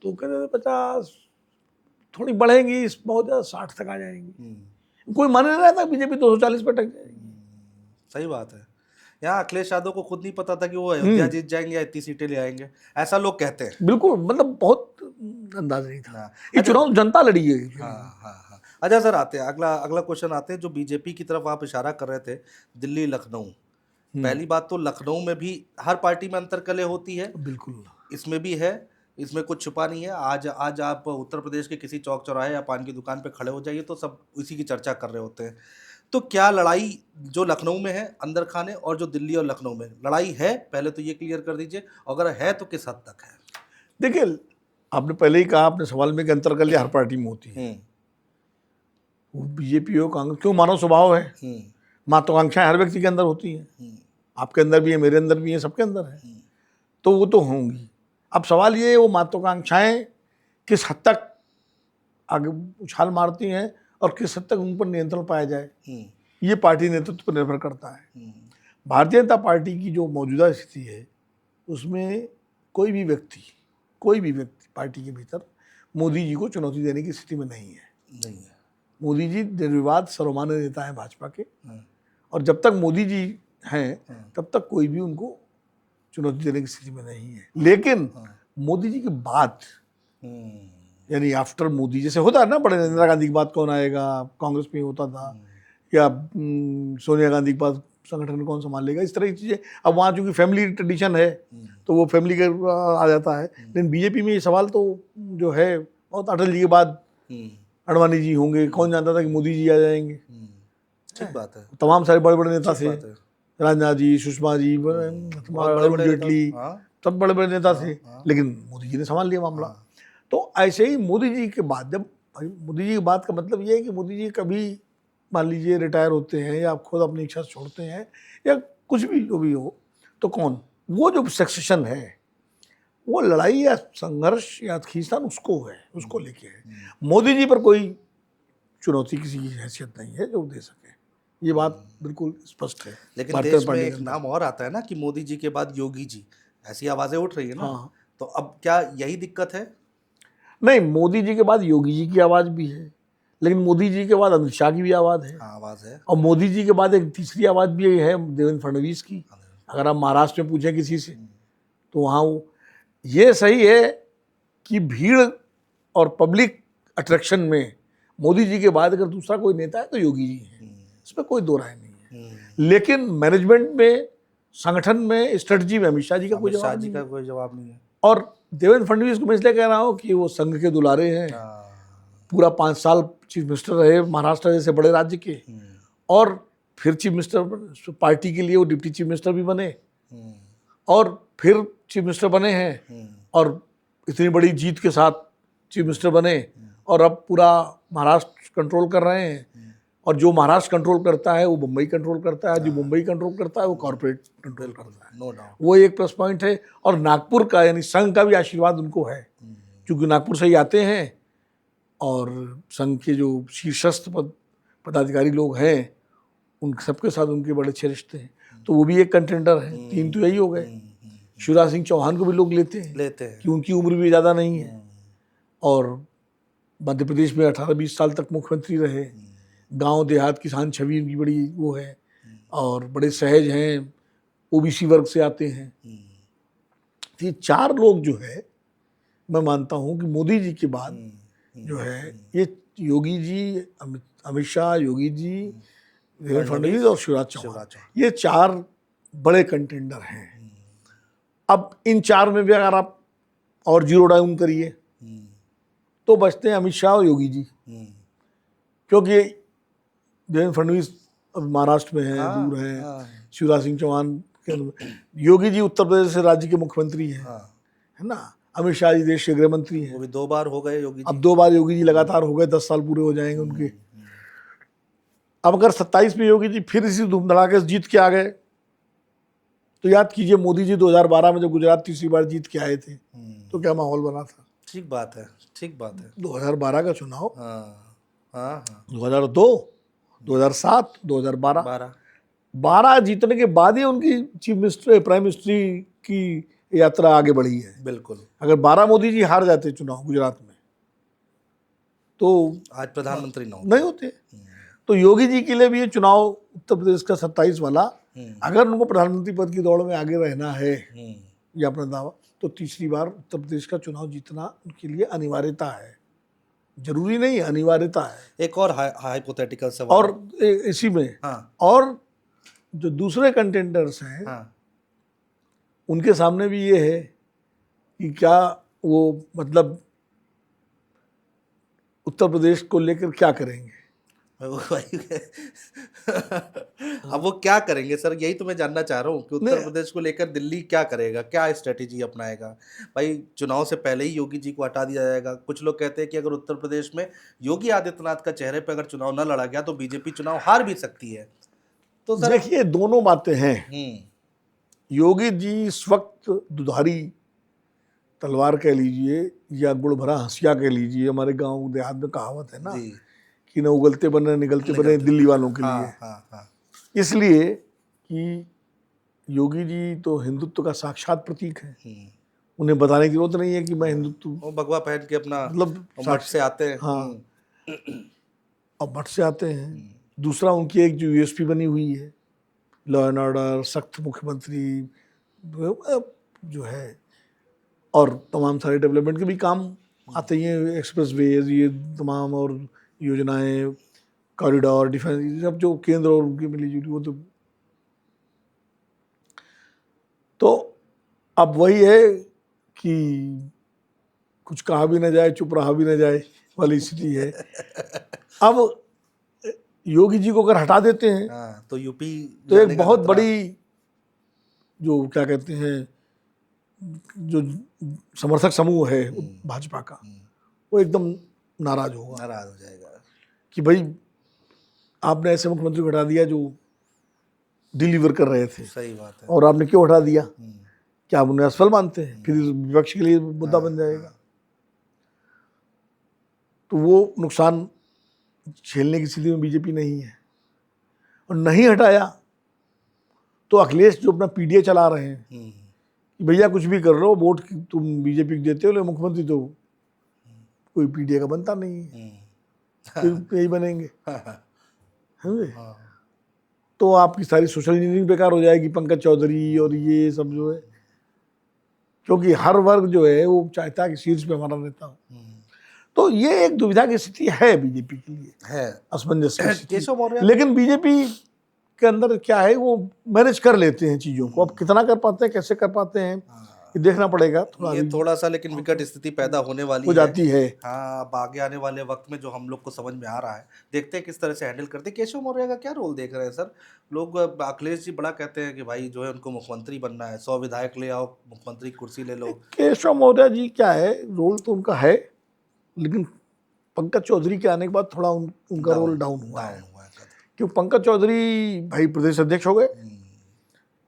तो कहते थे 50 थोड़ी बढ़ेंगी, बहुत ज़्यादा 60 तक आ जाएंगी। कोई मान नहीं रहा था बीजेपी 240 पे टक जाएगी। सही बात है। यहाँ अखिलेश यादव को खुद नहीं पता था कि वो अयोध्या जीत जाएंगे या इतनी सीटें ले आएंगे, ऐसा लोग कहते हैं। बिल्कुल, मतलब बहुत अंदाज नहीं था। हाँ, ये चुनाव जनता लड़ी है। हाँ हाँ हाँ। अच्छा सर, आते हैं अगला अगला क्वेश्चन आते हैं, जो बीजेपी की तरफ आप इशारा कर रहे थे, दिल्ली लखनऊ। पहली बात तो लखनऊ में भी हर पार्टी में अंतर्कलह होती है, बिल्कुल। इसमें भी है, इसमें कुछ छुपा नहीं है। आज आप उत्तर प्रदेश के किसी चौक चौराहे या पान की दुकान पे खड़े हो जाइए तो सब इसी की चर्चा कर रहे होते हैं। तो क्या लड़ाई जो लखनऊ में है अंदर खाने, और जो दिल्ली और लखनऊ में लड़ाई है, पहले तो ये क्लियर कर दीजिए, अगर है तो किस हद तक है? देखिए, आपने पहले ही कहा अपने सवाल में कि अंतर्कलह हर पार्टी में होती है। वो बीजेपी हो, कांग्रेस, क्यों, मानव स्वभाव है। महत्वाकांक्षाएं हर व्यक्ति के अंदर होती हैं। आपके अंदर भी है, मेरे अंदर भी है, सबके अंदर है। तो वो तो होंगी। अब सवाल ये है वो महत्वाकांक्षाएं किस हद तक आगे उछाल मारती हैं और किस हद तक उन पर नियंत्रण पाया जाए, ये पार्टी नेतृत्व पर निर्भर करता है। भारतीय जनता पार्टी की जो मौजूदा स्थिति है उसमें कोई भी व्यक्ति पार्टी के भीतर मोदी जी को चुनौती देने की स्थिति में नहीं है। मोदी जी निर्विवाद सर्वमान्य नेता है भाजपा के, और जब तक मोदी जी हैं तब तक कोई भी उनको चुनौती देने की स्थिति में नहीं है। लेकिन मोदी जी के बाद, यानी आफ्टर मोदी, जैसे होता है ना, बड़े इंदिरा गांधी के बाद कौन आएगा, कांग्रेस में होता था, या सोनिया गांधी के बाद संगठन कौन संभालेगा, इस तरह की चीज़ें। अब वहाँ चूंकि फैमिली ट्रेडिशन है तो वो फैमिली का आ जाता है। लेकिन बीजेपी में ये सवाल तो जो है बहुत, अटल जी के बाद अडवाणी जी होंगे, कौन जानता था कि मोदी जी आ जाएंगे। ठीक बात है। तमाम सारे बड़े बड़े नेता थे, राजनाथ जी, सुषमा जी, अरुण जेटली, सब बड़े बड़े नेता थे, लेकिन मोदी जी ने संभाल लिया मामला। तो ऐसे ही मोदी जी के बाद, जब मोदी जी की बात का मतलब ये है कि मोदी जी कभी मान लीजिए रिटायर होते हैं या खुद अपनी इच्छा छोड़ते हैं या कुछ भी जो भी हो, तो कौन, वो जो सक्सेशन है, वो लड़ाई या संघर्ष या खींचतान उसको लेके है। मोदी जी पर कोई चुनौती किसी की हैसियत नहीं है जो दे सके, ये बात बिल्कुल स्पष्ट है। लेकिन देश में एक नाम और आता है ना कि मोदी जी के बाद योगी जी, ऐसी आवाजें उठ रही है ना। हाँ। तो अब क्या यही दिक्कत है? नहीं, मोदी जी के बाद योगी जी की आवाज़ भी है, लेकिन मोदी जी के बाद अमित शाह की भी आवाज़ है। हाँ, आवाज़ है। और मोदी जी के बाद एक तीसरी आवाज़ भी है देवेंद्र फडणवीस की। अगर आप महाराष्ट्र में पूछें किसी से तो वहाँ वो, ये सही है कि भीड़ और पब्लिक अट्रैक्शन में मोदी जी के बाद अगर दूसरा कोई नेता है तो योगी जी हैं, इसमें कोई दो राय नहीं है। लेकिन मैनेजमेंट में, संगठन में, स्ट्रेटजी में अमित शाह जी का कोई जवाब नहीं है। और देवेंद्र फडणवीस को मैं इसलिए कह रहा हूँ कि वो संघ के दुलारे हैं, पूरा 5 साल चीफ मिनिस्टर रहे महाराष्ट्र जैसे बड़े राज्य के, और फिर चीफ मिनिस्टर पार्टी के लिए वो डिप्टी चीफ मिनिस्टर भी बने, और फिर चीफ मिनिस्टर बने हैं, और इतनी बड़ी जीत के साथ चीफ मिनिस्टर बने, और अब पूरा महाराष्ट्र कंट्रोल कर रहे हैं। और जो महाराष्ट्र कंट्रोल करता है वो मुंबई कंट्रोल करता है, जो मुंबई कंट्रोल करता है वो कॉर्पोरेट कंट्रोल करता है। नो डाउट, वो एक प्लस पॉइंट है। और नागपुर का यानी संघ का भी आशीर्वाद उनको है, क्योंकि नागपुर से ही आते हैं, और संघ के जो शीर्षस्थ पदाधिकारी लोग हैं उन सबके साथ उनके बड़े अच्छे रिश्ते हैं, तो वो भी एक कंटेंडर है। 3 तो यही हो गए। शिवराज सिंह चौहान को भी लोग लेते हैं कि उनकी उम्र भी ज़्यादा नहीं है, और मध्य प्रदेश में 18-20 साल तक मुख्यमंत्री रहे, गांव देहात किसान छवि उनकी बड़ी वो है, और बड़े सहज हैं, ओबीसी वर्ग से आते हैं। तो ये 4 लोग जो है, मैं मानता हूँ कि मोदी जी के बाद जो है ये योगी जी, अमित शाह, योगी जी, देवेंद्र फडणवीस और शिवराज चौहान, ये 4 बड़े कंटेंडर हैं। अब इन 4 में भी अगर आप और जीरो डाउन करिए तो बचते हैं अमित शाह और योगी जी, क्योंकि देवेंद्र फडणवीस अब महाराष्ट्र में हैं, दूर हैं, शिवराज सिंह चौहान, योगी जी उत्तर प्रदेश से राज्य के मुख्यमंत्री हैं, है ना। अमित शाह जी देश के गृह मंत्री हैं। वो भी 2 बार हो गए योगी जी। अब 2 बार योगी जी लगातार हो गए, 10 साल पूरे हो जाएंगे उनके। अब अगर 27 में योगी जी फिर इसी धूम धड़ाके से जीत के आ गए तो याद कीजिए मोदी जी 2012 में जब गुजरात तीसरी बार जीत के आए थे तो क्या माहौल बना था। ठीक बात है, ठीक बात है। 2012 का चुनाव, हाँ हाँ 2002, 2007, 2012, 12 12 जीतने के बाद ही उनकी चीफ मिनिस्टर प्राइम मिनिस्ट्री की यात्रा आगे बढ़ी है। बिल्कुल। अगर 12 मोदी जी हार जाते चुनाव गुजरात में तो आज प्रधानमंत्री ना नहीं होते। तो योगी जी के लिए भी ये चुनाव उत्तर प्रदेश का 27 वाला, अगर उनको प्रधानमंत्री पद की दौड़ में आगे रहना है ये अपना दावा, तो तीसरी बार उत्तर प्रदेश का चुनाव जीतना उनके लिए अनिवार्यता है। जरूरी नहीं, अनिवार्यता है। एक और हाइपोथेटिकल सवाल और इसी में हाँ और जो दूसरे कंटेंडर्स हैं हाँ उनके सामने भी ये है कि क्या वो मतलब उत्तर प्रदेश को लेकर क्या करेंगे। अब वो क्या करेंगे सर, यही तो मैं जानना चाह रहा हूँ कि उत्तर प्रदेश को लेकर दिल्ली क्या करेगा, क्या स्ट्रेटेजी अपनाएगा। भाई चुनाव से पहले ही योगी जी को हटा दिया जाएगा। कुछ लोग कहते हैं कि अगर उत्तर प्रदेश में योगी आदित्यनाथ का चेहरे पर अगर चुनाव न लड़ा गया तो बीजेपी चुनाव हार भी सकती है। तो सर देखिए दोनों बातें हैं। योगी जी इस वक्त दुधारी तलवार कह लीजिए या गुड़ भरा हंसिया कह लीजिए, हमारे गांव देहात में कहावत है ना जी कि न उगलते बने निगलते बने दिल्ली वालों के लिए। हाँ। इसलिए कि योगी जी तो हिंदुत्व का साक्षात प्रतीक है, उन्हें बताने की जरूरत नहीं है कि मैं हिंदुत्व, वो भगवा पहन के अपना मतलब मठ से आते हैं। हाँ अब मठ से आते हैं। दूसरा उनकी एक जो यूएसपी बनी हुई है, लॉ एंड ऑर्डर, सख्त मुख्यमंत्री जो है, और तमाम सारे डेवलपमेंट के भी काम आते ही हैं, एक्सप्रेस वेज ये तमाम और योजनाएं, कॉरिडोर, डिफेंस, ये सब जो केंद्र और उनकी मिली जुली वो तो अब वही है कि कुछ कहा भी ना जाए चुप रहा भी ना जाए वाली स्थिति है। अब योगी जी को अगर हटा देते हैं तो यूपी तो एक बहुत बड़ी जो क्या कहते हैं जो समर्थक समूह है भाजपा का, वो एकदम नाराज हो जाएगा कि भाई आपने ऐसे मुख्यमंत्री को हटा दिया जो डिलीवर कर रहे थे। सही बात है। और आपने क्यों हटा दिया, क्या आप उन्हें असफल मानते हैं, फिर विपक्ष के लिए मुद्दा बन जाएगा। तो वो नुकसान झेलने की स्थिति में बीजेपी नहीं है। और नहीं हटाया तो अखिलेश जो अपना पीडीए चला रहे हैं कि भैया कुछ भी कर लो, वोट तुम बीजेपी को देते हो, लेकिन मुख्यमंत्री तो कोई पीडीए का बनता नहीं है, फिर यही बनेंगे, समझे। तो आपकी सारी सोशल इंजीनियरिंग बेकार हो जाएगी, पंकज चौधरी और ये सब जो है, क्योंकि हर वर्ग जो है वो चाहता है कि शीर्ष पे हमारा नेता हो। तो ये एक दुविधा की स्थिति है बीजेपी के लिए, है असमंजस की स्थिति। लेकिन बीजेपी के अंदर क्या है, वो मैनेज कर लेते हैं चीजों को। अब कितना कर पाते हैं, कैसे कर पाते हैं, ये देखना पड़ेगा। ये थोड़ा सा लेकिन विकट स्थिति पैदा होने वाली हो जाती है। हाँ, अब आगे आने वाले वक्त में जो हम लोग को समझ में आ रहा है, देखते हैं किस तरह से हैंडल करते हैं। केशव मौर्य का क्या रोल देख रहे हैं सर? लोग अखिलेश जी बड़ा कहते हैं कि भाई जो है उनको मुख्यमंत्री बनना है, 100 विधायक ले आओ, मुख्यमंत्री कुर्सी ले लो। केशव मौर्य जी क्या है, रोल तो उनका है, लेकिन पंकज चौधरी के आने के बाद थोड़ा उनका रोल डाउन हुआ है। क्यों? पंकज चौधरी भाई प्रदेश अध्यक्ष हो गए,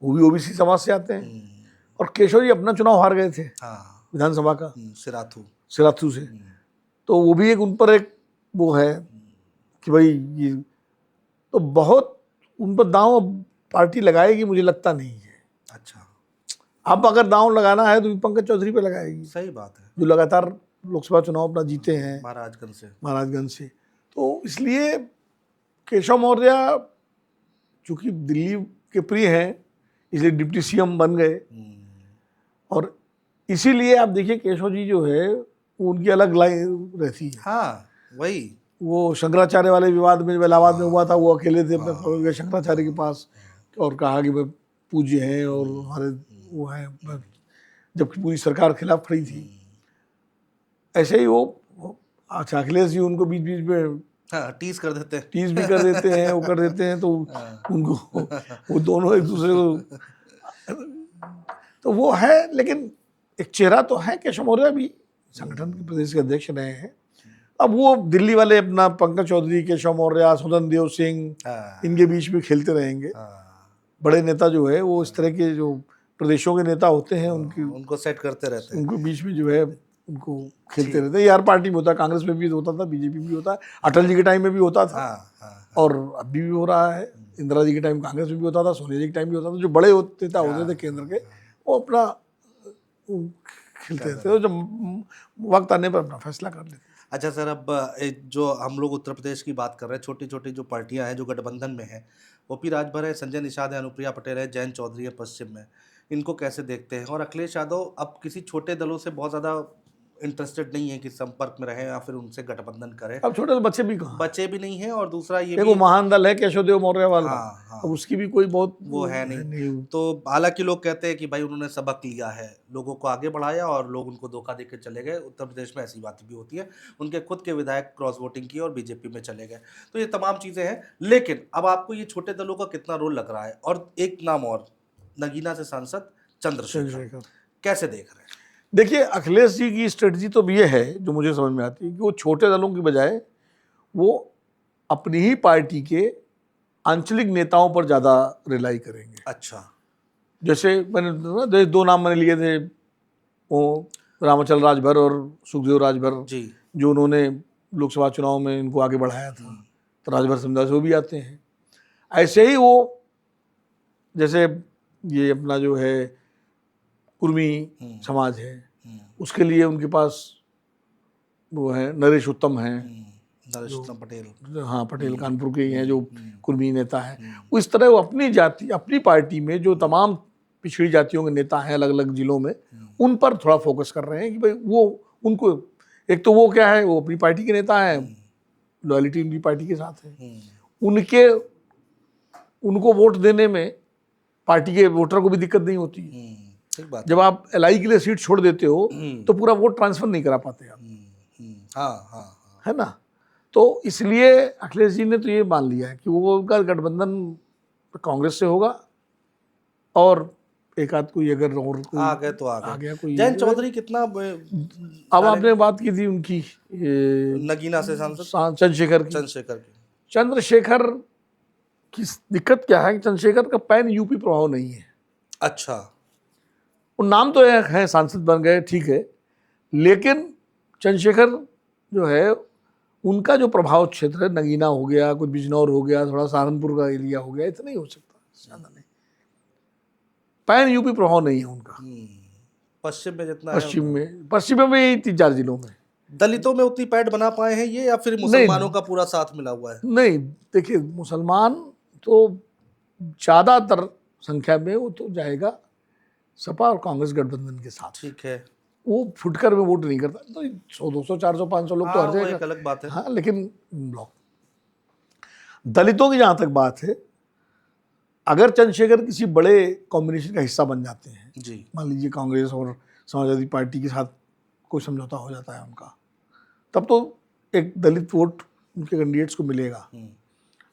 वो भी ओबीसी समाज से आते हैं, और केशव जी अपना चुनाव हार गए थे विधानसभा का सिराथू से। तो वो भी एक उन पर एक वो है कि भाई ये तो बहुत उन पर दांव पार्टी लगाएगी, मुझे लगता नहीं है। अच्छा, अब अगर दांव लगाना है तो पंकज चौधरी पे लगाएगी। सही बात है, जो लगातार लोकसभा चुनाव अपना जीते हैं महाराजगंज से। तो इसलिए केशव मौर्य चूंकि दिल्ली के प्रिय हैं, इसलिए डिप्टी सीएम बन गए। और इसीलिए आप देखिए केशव जी जो है उनकी अलग लाइन रहती है। हाँ, वही वो शंकराचार्य वाले विवाद में जब इलाहाबाद में हुआ था, वो अकेले थे अपने शंकराचार्य के पास और कहा कि वे पूज्य हैं और हमारे वो हैं, जबकि पूरी सरकार खिलाफ खड़ी थी। ऐसे ही वो अच्छा अखिलेश जी उनको बीच बीच में टीज कर देते हैं, टीज भी कर देते हैं, वो कर देते हैं, तो उनको वो दोनों एक दूसरे को तो वो है। लेकिन एक चेहरा तो है, केशव मौर्य भी संगठन के प्रदेश के अध्यक्ष रहे हैं। अब वो दिल्ली वाले अपना पंकज चौधरी, केशव मौर्य, स्वतंत्र देव सिंह, हाँ, इनके बीच में खेलते रहेंगे। हाँ, बड़े नेता जो है वो इस तरह के जो प्रदेशों के नेता होते हैं उनको सेट करते रहते हैं। उनको बीच में जो है उनको खेलते रहते हैं। यार पार्टी में होता है, कांग्रेस में भी होता था, बीजेपी में भी होता है, अटल जी के टाइम में भी होता था, हाँ, हाँ, और अभी भी हो रहा है। इंदिरा जी के टाइम कांग्रेस में भी होता था, सोनिया जी के टाइम भी होता था। जो बड़े नेता होते थे केंद्र के, वो अपना वो खेलते रहते थे, जब वक्त आने पर अपना फैसला कर लेते। अच्छा सर, अब जो हम लोग उत्तर प्रदेश की बात कर रहे हैं, छोटी छोटी जो पार्टियां हैं जो गठबंधन में हैं, ओपी राजभर है, संजय निषाद है, अनुप्रिया पटेल है, जयंत चौधरी है पश्चिम में, इनको कैसे देखते हैं? और अखिलेश यादव अब किसी छोटे दलों से बहुत ज़्यादा इंटरेस्टेड नहीं है कि संपर्क में रहें या फिर उनसे गठबंधन करें, अब छोटे बच्चे भी कहाँ, बचे भी नहीं हैं, और दूसरा ये एक भी वो महान दल है केशव देव मौर्य वाला, हाँ, हाँ, अब उसकी भी कोई बहुत वो है नहीं। तो हालांकि लोग कहते हैं कि भाई उन्होंने सबक लिया है, लोगों को आगे बढ़ाया और लोग उनको धोखा देकर चले गए। उत्तर प्रदेश में ऐसी बातें भी होती है, उनके खुद के विधायक क्रॉस वोटिंग की और बीजेपी में चले गए। तो ये तमाम चीज़ें हैं, लेकिन अब आपको ये छोटे दलों का कितना रोल लग रहा है? और एक नाम और, नगीना से सांसद चंद्रशेखर, कैसे देख रहे हैं? देखिए, अखिलेश जी की स्ट्रेटजी तो ये है जो मुझे समझ में आती है कि वो छोटे दलों की बजाय वो अपनी ही पार्टी के आंचलिक नेताओं पर ज़्यादा रिलाई करेंगे। अच्छा, जैसे मैंने दो नाम मैंने लिए थे, वो रामाचल राजभर और सुखदेव राजभर जी, जो उन्होंने लोकसभा चुनाव में इनको आगे बढ़ाया था, तो राजभर समुदाय से वो भी आते हैं। ऐसे ही वो जैसे ये अपना जो है कुर्मी समाज है, उसके लिए उनके पास वो है नरेश उत्तम हैं, नरेश उत्तम पटेल, हाँ पटेल कानपुर के ही हैं जो कुर्मी नेता हैं। इस तरह वो अपनी जाति, अपनी पार्टी में जो तमाम पिछड़ी जातियों के नेता हैं अलग अलग जिलों में, उन पर थोड़ा फोकस कर रहे हैं कि भाई वो उनको, एक तो वो क्या है, वो अपनी पार्टी के नेता हैं, लॉयल्टी उनकी पार्टी के साथ है, उनको वोट देने में पार्टी के वोटर को भी दिक्कत नहीं होती। ठीक बात। जब आप एलआई के लिए सीट छोड़ देते हो तो पूरा वोट ट्रांसफर नहीं करा पाते आप, हाँ, हाँ, है ना। तो इसलिए अखिलेश जी ने तो ये मान लिया है कि वो उनका गठबंधन कांग्रेस से होगा, और एक आध कोई अगर और कोई आ गए तो आ गया कोई। जयंत चौधरी कितना अब आपने बात की थी उनकी नगीना से सांसद चंद्रशेखर की। चंद्रशेखर की दिक्कत क्या है कि चंद्रशेखर का पैन यूपी प्रभाव नहीं है। अच्छा, वो नाम तो है, सांसद बन गए, ठीक है, लेकिन चंद्रशेखर जो है उनका जो प्रभाव क्षेत्र है, नगीना हो गया, कुछ बिजनौर हो गया, थोड़ा सहारनपुर का एरिया हो गया, इतना ही हो सकता है, ज़्यादा नहीं। पैन यूपी प्रभाव नहीं है उनका। पश्चिम में जितना पश्चिम में यही 3-4 जिलों में। दलितों में उतनी पैठ बना पाए हैं ये, या फिर मुसलमानों का पूरा साथ मिला हुआ है? नहीं, देखिए मुसलमान तो ज़्यादातर संख्या में वो तो जाएगा सपा और कांग्रेस गठबंधन के साथ। ठीक है, वो फुटकर में वोट नहीं करता, तो 100, 200, 400, 500 लोग तो हर जगह, एक अलग बात है। हाँ, लेकिन ब्लॉक दलितों की जहाँ तक बात है, अगर चंद्रशेखर किसी बड़े कॉम्बिनेशन का हिस्सा बन जाते हैं, जी, मान लीजिए कांग्रेस और समाजवादी पार्टी के साथ कोई समझौता हो जाता है उनका, तब तो एक दलित वोट उनके कैंडिडेट्स को मिलेगा।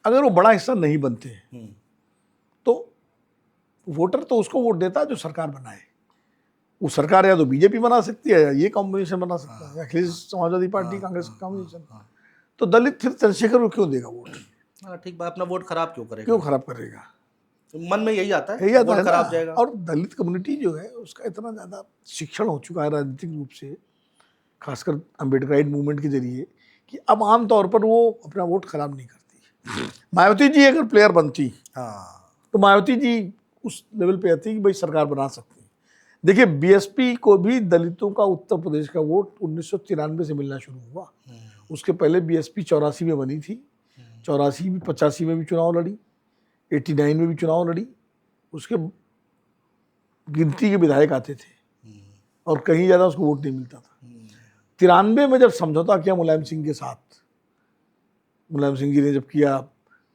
अगर वो बड़ा हिस्सा नहीं बनते हैं तो वोटर तो उसको वोट देता है जो सरकार बनाए। वो सरकार या तो बीजेपी बना सकती है, या ये कॉम्बिनेशन बना सकता है, अखिलेश समाजवादी पार्टी कांग्रेस का कॉम्बिनेशन। तो दलित फिर चंद्रशेखर को क्यों देगा वोट? ठीक बात, अपना वोट खराब क्यों करेगा? क्यों खराब करेगा? मन में यही आता है, यही आता वोट है खराब ना। जाएगा। और दलित कम्युनिटी जो है उसका इतना ज़्यादा शिक्षण हो चुका है राजनीतिक रूप से, खासकर अम्बेडकराइट मूवमेंट के जरिए, कि अब आमतौर पर वो अपना वोट खराब नहीं करती। मायावती जी अगर प्लेयर बनती तो मायावती जी उस लेवल पे आती कि भाई सरकार बना सकती है। देखिए, बीएसपी को भी दलितों का उत्तर प्रदेश का वोट 1993 से मिलना शुरू हुआ। उसके पहले बीएसपी 84 में बनी थी, 84 में 85 में भी चुनाव लड़ी, 89 में भी चुनाव लड़ी। उसके गिनती के विधायक आते थे और कहीं ज़्यादा उसको वोट नहीं मिलता था। 93 में जब समझौता किया मुलायम सिंह के साथ, मुलायम सिंह जी ने जब किया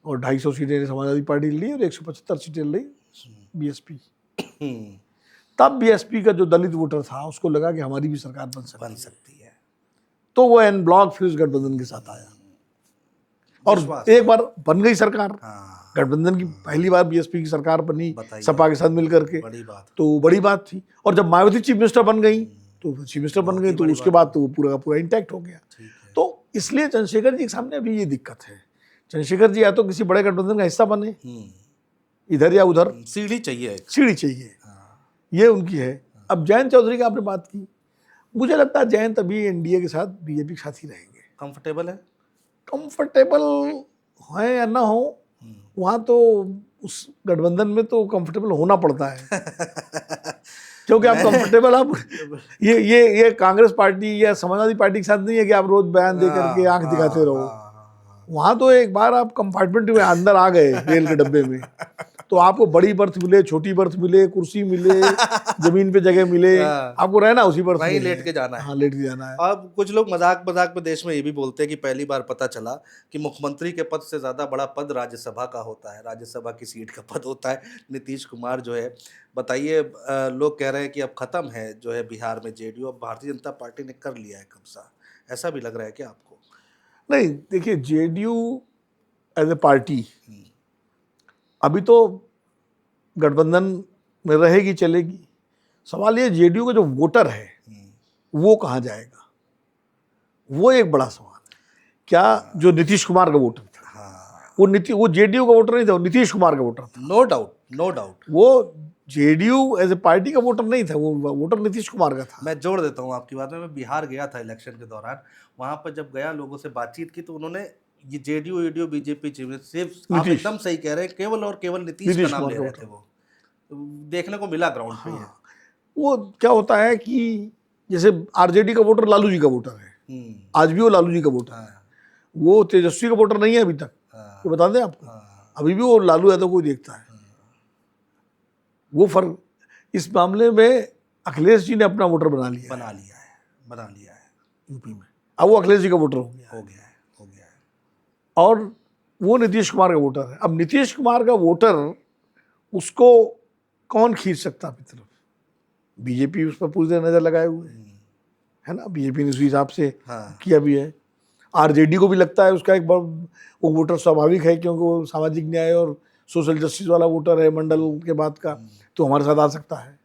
और 250 सीटें समाजवादी पार्टी ली और 175 सीटें ली बीएसपी, तब बीएसपी का जो दलित वोटर था उसको लगा कि हमारी भी सरकार बन सकती है, तो वो एन ब्लॉक फिर उस गठबंधन के साथ आया और एक बार बन गई सरकार। गठबंधन की पहली बार बीएसपी की सरकार बनी बताइए। सपा के साथ मिलकर के, बड़ी बात। तो बड़ी बात थी। और जब मायावती चीफ मिनिस्टर बन गई तो चीफ मिनिस्टर बन बहुत गई ही तो बड़ी उसके बात बाद तो वो पूरा का पूरा इंटैक्ट हो गया। ठीक है। तो इसलिए चंद्रशेखर जी के सामने अभी ये दिक्कत है। चंद्रशेखर जी या तो किसी बड़े गठबंधन का हिस्सा बने, इधर या उधर, सीढ़ी चाहिए एक। सीढ़ी चाहिए, हाँ। ये उनकी है। अब जयंत चौधरी की आपने बात की, मुझे लगता है जयंत अभी एनडीए के साथ बीजेपी के साथ ही रहेंगे। कंफर्टेबल है। कंफर्टेबल है या ना हो, वहाँ तो उस गठबंधन में तो कंफर्टेबल होना पड़ता है क्योंकि आप कंफर्टेबल, आप ये कांग्रेस पार्टी या समाजवादी पार्टी के साथ नहीं है कि आप रोज बयान दे करके आंख दिखाते रहो। वहाँ तो एक बार आप कंपार्टमेंट में अंदर आ गए रेल के डब्बे में, तो आपको बड़ी बर्थ मिले, छोटी बर्थ मिले, कुर्सी मिले, जमीन पे जगह मिले, आपको रहना उसी बर्थ में, वहीं लेट के जाना है। हाँ, लेट के जाना है। अब कुछ लोग मजाक मजाक में देश में ये भी बोलते हैं कि पहली बार पता चला कि मुख्यमंत्री के पद से ज्यादा बड़ा पद राज्यसभा का होता है, राज्यसभा की सीट का पद होता है। नीतीश कुमार जो है, बताइए, लोग कह रहे हैं कि अब खत्म है जो है बिहार में जेडीयू, अब भारतीय जनता पार्टी ने कर लिया है कब्जा, ऐसा भी लग रहा है क्या आपको? नहीं, देखिए, जेडीयू एज ए पार्टी अभी तो गठबंधन में रहेगी, चलेगी। सवाल ये, जेडीयू का जो वोटर है वो कहाँ जाएगा, वो एक बड़ा सवाल है। क्या जो नीतीश कुमार का वोटर था, वो जेडीयू का वोटर नहीं था, वो नीतीश कुमार का वोटर था। No doubt, no doubt. वो जेडीयू एज ए पार्टी का वोटर नहीं था, वो वोटर नीतीश कुमार का था। मैं जोड़ देता हूँ आपकी बात में। मैं बिहार गया था इलेक्शन के दौरान, वहां पर जब गया, लोगों से बातचीत की, तो उन्होंने ये जेडीयू बीजेपी सिर्फ, आप एकदम सही कह रहे हैं, केवल और केवल नीतीश का नाम ले रहे थे। वो देखने को मिला ग्राउंड पे। हाँ, वो क्या होता है कि जैसे आरजेडी का वोटर लालू जी का वोटर है, आज भी वो लालू जी का वोटर है, वो तेजस्वी का वोटर नहीं है अभी तक, ये बता दें आपको। अभी भी वो लालू यादव को देखता है। वो फर्क इस मामले में अखिलेश जी ने अपना वोटर बना लिया है यूपी में। अब वो अखिलेश जी का वोटर हो गया है और वो नीतीश कुमार का वोटर है। अब नीतीश कुमार का वोटर, उसको कौन खींच सकता अपनी तरफ? बीजेपी उस पर पूरी तरह नजर लगाए हुए है ना, बीजेपी ने उस हिसाब से किया भी है। आरजेडी को भी लगता है उसका एक वो वोटर स्वाभाविक है, क्योंकि वो सामाजिक न्याय और सोशल जस्टिस वाला वोटर है मंडल के बाद का, तो हमारे साथ आ सकता है।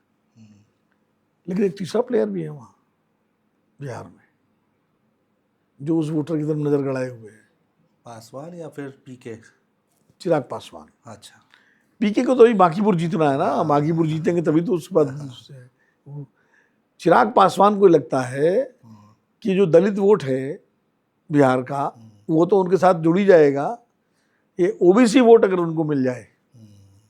लेकिन एक तीसरा प्लेयर भी है वहाँ बिहार में, जो उस वोटर की तरफ नजर गड़ाए हुए है। पासवान या फिर पीके? चिराग पासवान। अच्छा, पीके को तो अभी बांकीपुर जीतना है ना, बांकीपुर जीतेंगे तभी तो उसके बाद। चिराग पासवान को लगता है कि जो दलित वोट है बिहार का, वो तो उनके साथ जुड़ ही जाएगा। ये ओबीसी वोट अगर उनको मिल जाए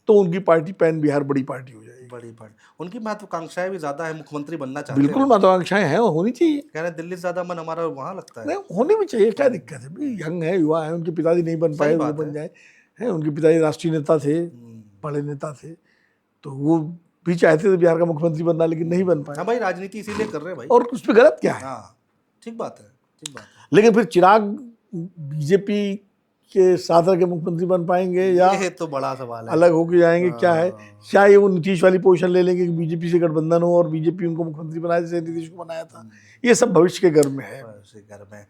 तो उनकी पार्टी पैन बिहार बड़ी पार्टी हो जाएगी। बड़ी पार्टी। उनकी महत्वाकांक्षाएं भी ज्यादा है, मुख्यमंत्री बनना चाहते हैं। बिल्कुल महत्वाकांक्षाएं हैं, होनी चाहिए। कह रहे दिल्ली से ज्यादा मन हमारा वहाँ लगता है। नहीं, होनी भी चाहिए, क्या दिक्कत है? यंग है, युवा है, उनके पिताजी नहीं बन पाए, वो बन जाए। है, उनके पिताजी राष्ट्रीय नेता थे, बड़े नेता थे, तो वो भी चाहते थे बिहार का मुख्यमंत्री बनना, लेकिन नहीं बन पाए। हाँ भाई, राजनीति इसीलिए कर रहे हैं भाई। और उस पर गलत क्या है? हाँ, ठीक बात है, ठीक बात है। लेकिन फिर चिराग बीजेपी के साथ रह के मुख्यमंत्री बन पाएंगे या ये तो बड़ा सवाल है। अलग होके जाएंगे, क्या है? चाहे वो नीतीश वाली पोजीशन ले लेंगे कि बीजेपी से गठबंधन हो और बीजेपी उनको मुख्यमंत्री बनाए, जैसे नीतीश को बनाया था। ये सब भविष्य के घर में है।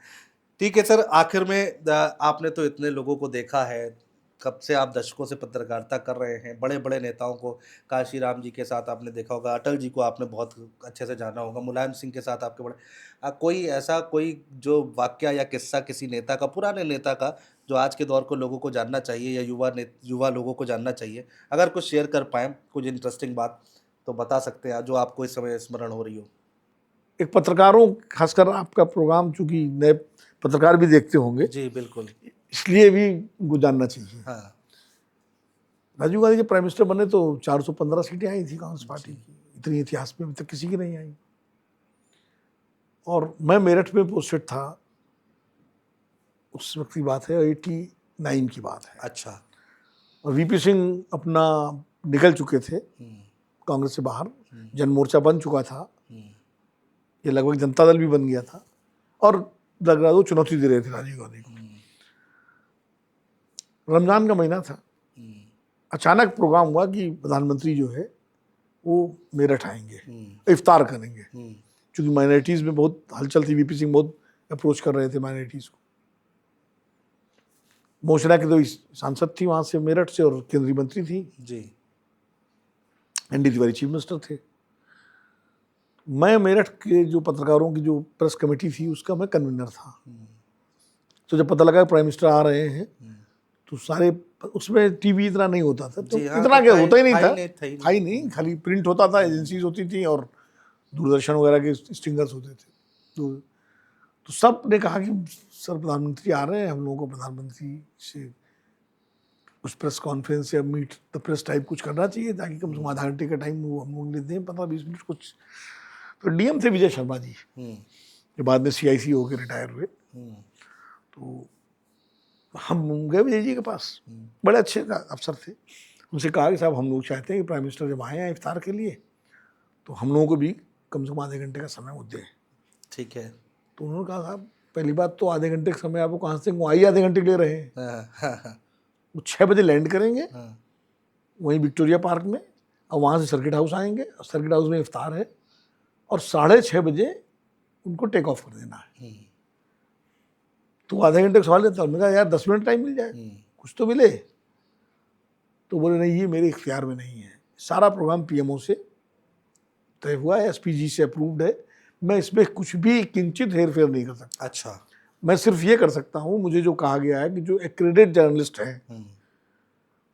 ठीक है सर, आखिर में आपने तो इतने लोगों को देखा है, कब से आप दशकों से पत्रकारिता कर रहे हैं, बड़े बड़े नेताओं को, काशीराम जी के साथ आपने देखा होगा, अटल जी को आपने बहुत अच्छे से जाना होगा, मुलायम सिंह के साथ आपके बड़े, कोई ऐसा कोई जो वाक्या या किस्सा किसी नेता का, पुराने नेता का, जो आज के दौर को लोगों को जानना चाहिए या युवा लोगों को जानना चाहिए, अगर कुछ शेयर कर पाएँ, कुछ इंटरेस्टिंग बात तो बता सकते हैं जो आपको इस समय स्मरण हो रही हो? एक पत्रकारों, खासकर आपका प्रोग्राम, चूंकि नए पत्रकार भी देखते होंगे, जी बिल्कुल, इसलिए भी उनको जानना चाहिए। हाँ। राजीव गांधी जब प्राइम मिनिस्टर बने तो 415 सीटें आई थी कांग्रेस पार्टी की, इतनी इतिहास में अभी तक किसी की नहीं आई। और मैं मेरठ में पोस्टेड था, उस वक्त की बात है, 89 की बात है। अच्छा। और वीपी सिंह अपना निकल चुके थे कांग्रेस से बाहर, जन मोर्चा बन चुका था, ये लगभग जनता दल भी बन गया था, और लग रहा वो चुनौती दे रहे थे राजीव गांधी को। रमजान का महीना था, अचानक प्रोग्राम हुआ कि प्रधानमंत्री जो है वो मेरठ आएंगे, इफ्तार करेंगे, क्योंकि माइनॉरिटीज़ में बहुत हलचल थी, वीपी सिंह बहुत अप्रोच कर रहे थे माइनॉरिटीज़ को। मोशरा की तो सांसद थी वहाँ से, मेरठ से, और केंद्रीय मंत्री थी। जी। एनडी तिवारी चीफ मिनिस्टर थे। मैं मेरठ के जो पत्रकारों की जो प्रेस कमेटी थी उसका मैं कन्वीनर था। तो जब पता लगा प्राइम मिनिस्टर आ रहे हैं तो सारे, उसमें टीवी इतना नहीं होता था, तो जी, हाँ, इतना तो क्या होता ही नहीं था था, ही नहीं, था ही नहीं। था ही नहीं, खाली प्रिंट होता था, एजेंसीज होती थी और दूरदर्शन वगैरह के स्टिंगर्स होते थे। तो सब ने कहा कि सर प्रधानमंत्री आ रहे हैं, हम लोगों को प्रधानमंत्री से कुछ प्रेस कॉन्फ्रेंस या मीट द प्रेस टाइप कुछ करना चाहिए ताकि कम से कम आधा घंटे का टाइम वो हम लोग लेते हैं, 15-20 मिनट कुछ। तो डीएम थे विजय शर्मा जी, जो बाद में सीआईसी होकर रिटायर हुए। तो हम गए विजय जी के पास, बड़े अच्छे अफसर थे। उनसे कहा कि साहब हम लोग चाहते हैं कि प्राइम मिनिस्टर जब आए हैं इफ्तार के लिए तो हम लोगों को भी कम से कम आधे घंटे का समय वो दें। ठीक है। तो उन्होंने कहा साहब पहली बात तो आधे घंटे का समय आपको कहाँ से, वो आई आधे घंटे ले रहे हैं। हाँ। वो 6 बजे लैंड करेंगे हाँ। वहीं विक्टोरिया पार्क में, और वहाँ से सर्किट हाउस आएंगे, सर्किट हाउस में इफ्तार है, और 6:30 बजे उनको टेक ऑफ कर देना है। तो आधे घंटे का सवाल लेता, मैंने कहा यार 10 मिनट टाइम मिल जाए, कुछ तो मिले। तो बोले नहीं, ये मेरे इख्तियार में नहीं है, सारा प्रोग्राम पीएमओ से तय हुआ है, एसपीजी से अप्रूव्ड है, मैं इसमें कुछ भी किंचित हेर फेर नहीं कर सकता। अच्छा। मैं सिर्फ ये कर सकता हूँ, मुझे जो कहा गया है कि जो एक्रेडिट जर्नलिस्ट हैं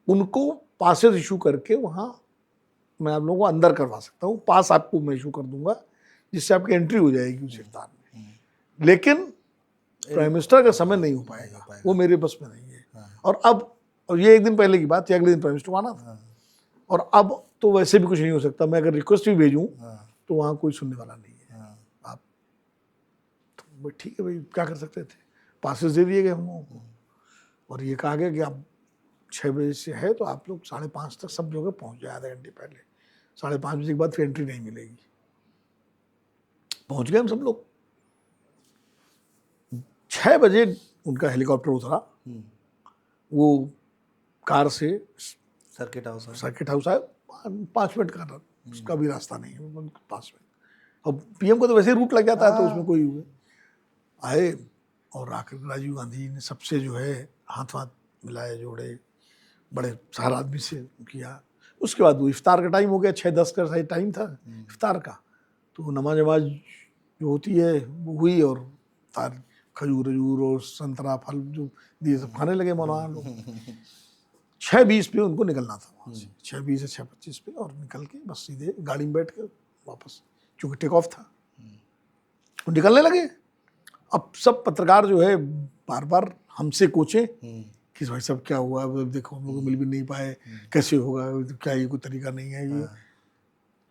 उनको पासेस इशू करके वहाँ मैं आप लोगों को अंदर करवा सकता हूँ, पास आपको मैं इशू कर दूंगा जिससे आपकी एंट्री हो जाएगी उस इफ्तार में। लेकिन प्राइम मिनिस्टर का समय नहीं हो पाएगा, वो मेरे बस में नहीं है। और ये एक दिन पहले की बात थी, अगले दिन प्राइम मिनिस्टर आना था, और अब तो वैसे भी कुछ नहीं हो सकता, मैं अगर रिक्वेस्ट भी भेजूँ तो वहाँ कोई सुनने वाला नहीं है। आप तो ठीक है भाई, क्या कर सकते थे, पासेस दे दिए गए हम लोगों को, और ये कहा गया कि आप 6 बजे से है तो आप लोग 5:30 तक सब जगह पहुँच जाए, आधे घंटे पहले। 5:30 बजे के बाद फिर एंट्री नहीं मिलेगी। पहुँच गए हम सब लोग। 6 बजे उनका हेलीकॉप्टर उतरा, वो कार से सर्किट हाउस आया, 5 मिनट का उसका भी रास्ता नहीं है, 5 मिनट। अब पीएम को तो वैसे ही रूट लग जाता है, तो उसमें कोई हुए आए, और आकर राजीव गांधी ने सबसे जो है हाथ मिलाए, जोड़े, बड़े सारे आदमी से किया। उसके बाद वो इफ्तार का टाइम हो गया, 6-10 का सही टाइम था इफ्तार का। तो नमाज जो होती है वो हुई, और इफ्तार खजूर और संतरा फल जो दिए सब खाने लगे मौलाना लोग। 6:20 पे उनको निकलना था वहाँ से, 6:20 से 6:25 पे, और निकल के बस सीधे गाड़ी में बैठ कर वापस, चूँकि टेक ऑफ था, वो निकलने लगे। अब सब पत्रकार जो है बार बार हमसे कोचे कि भाई सब क्या हुआ, देखो हम लोग मिल भी नहीं पाए, कैसे होगा, क्या ये कोई तरीका नहीं है ये।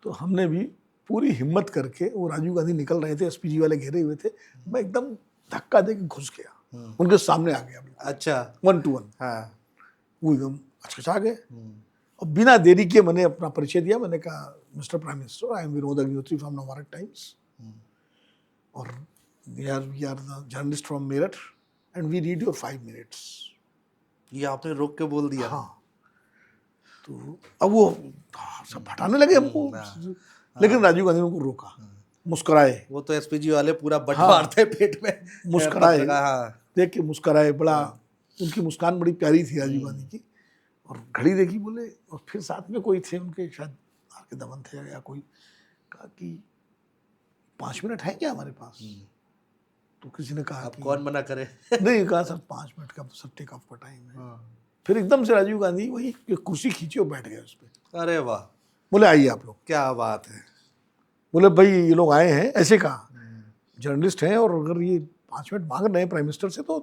तो हमने भी पूरी हिम्मत करके, वो राजीव गांधी निकल रहे थे, एसपीजी वाले घेरे हुए थे, मैं एकदम धक्का दे के घुस गया, उनके सामने आ गया। अच्छा। 1 to 1। हाँ। वो एकदम अचकचा गए, और बिना देरी के मैंने अपना परिचय दिया। मैंने कहा mister prime minister, I am Vinod Agnihotri from Navbharat Times, और we are the journalist from Meerut and we read your 5 minutes। ये आपने रोक के बोल दिया? हाँ। तो अब वो सब हटाने लगे हमको, लेकिन राजीव गांधी ने उनको रोका, मुस्कुराए। वो तो एसपीजी वाले पूरा बट मारते पेट में, मुस्कुराए, हाँ। देख के मुस्कुराए, बड़ा उनकी मुस्कान बड़ी प्यारी थी राजीव गांधी की। और घड़ी देखी, बोले, और फिर साथ में कोई थे उनके, शायद आके दमन थे या कोई, कहा कि 5 मिनट है क्या हमारे पास? तो किसी ने कहा कि कौन मना करे। नहीं, कहा सर 5 मिनट का तो सब टेक ऑफ का टाइम है। फिर एकदम से राजीव गांधी वही कुर्सी खींची और बैठ गए उस पर। अरे वाह, बोले आइए आप लोग। क्या बात है। बोले भाई ये लोग आए हैं, ऐसे कहा, जर्नलिस्ट हैं, और अगर ये 5 मिनट मांग रहे हैं प्राइम मिनिस्टर से तो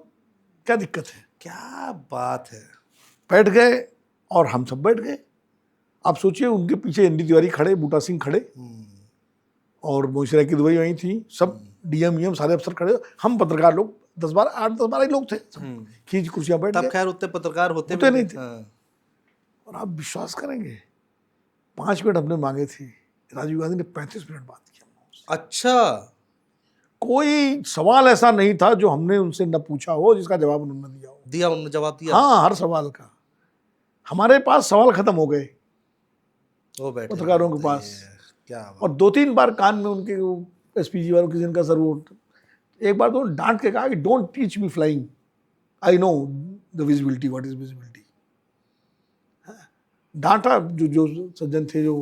क्या दिक्कत है। क्या बात है। बैठ गए, और हम सब बैठ गए। आप सोचिए, उनके पीछे एनडी तिवारी खड़े, बूटा सिंह खड़े, और मोशरा की दुबई वहीं थी, सब डीएम सारे अफसर खड़े, हम पत्रकार लोग 8-10-12 लोग थे, खींच कुर्सियां बैठ गए। तब खैर उतने पत्रकार होते नहीं थे। और आप विश्वास करेंगे, 5 मिनट हमने मांगे थे, राजीव गांधी ने 35 मिनट बात किया। अच्छा। कोई सवाल ऐसा नहीं था जो हमने उनसे न पूछा हो जिसका जवाब उन्होंने दिया हो। उन्होंने जवाब दिया। हाँ, हर सवाल का। हमारे पास सवाल खत्म हो गए पत्रकारों के पास। क्या और 2-3 बार कान में उनके एसपीजी वालों किसी ने कहा, सर वो एक बार तो डांट के कहा कि don't teach me flying, I know the visibility, what is visibility. डांटा जो सज्जन थे, जो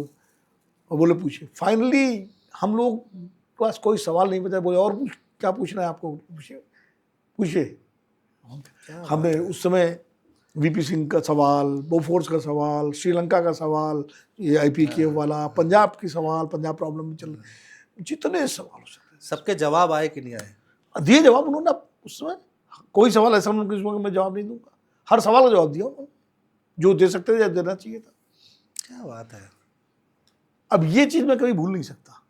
और बोले पूछे। फाइनली हम लोग के पास कोई सवाल नहीं बचा, बोले और क्या पूछना है आपको, पूछे। हमने उस समय वीपी सिंह का सवाल, बोफोर्स का सवाल, श्रीलंका का सवाल, ये IPK वाला, पंजाब की सवाल, पंजाब प्रॉब्लम में चल रहे, जितने सवाल हो सकते सबके जवाब आए कि नहीं आए? दिए जवाब उन्होंने। उस समय कोई सवाल ऐसा उन्होंने मैं जवाब नहीं दूंगा, हर सवाल का जवाब दिया उन्होंने, जो दे सकते थे, देना चाहिए था। क्या बात है। अब ये चीज़ मैं कभी भूल नहीं सकता।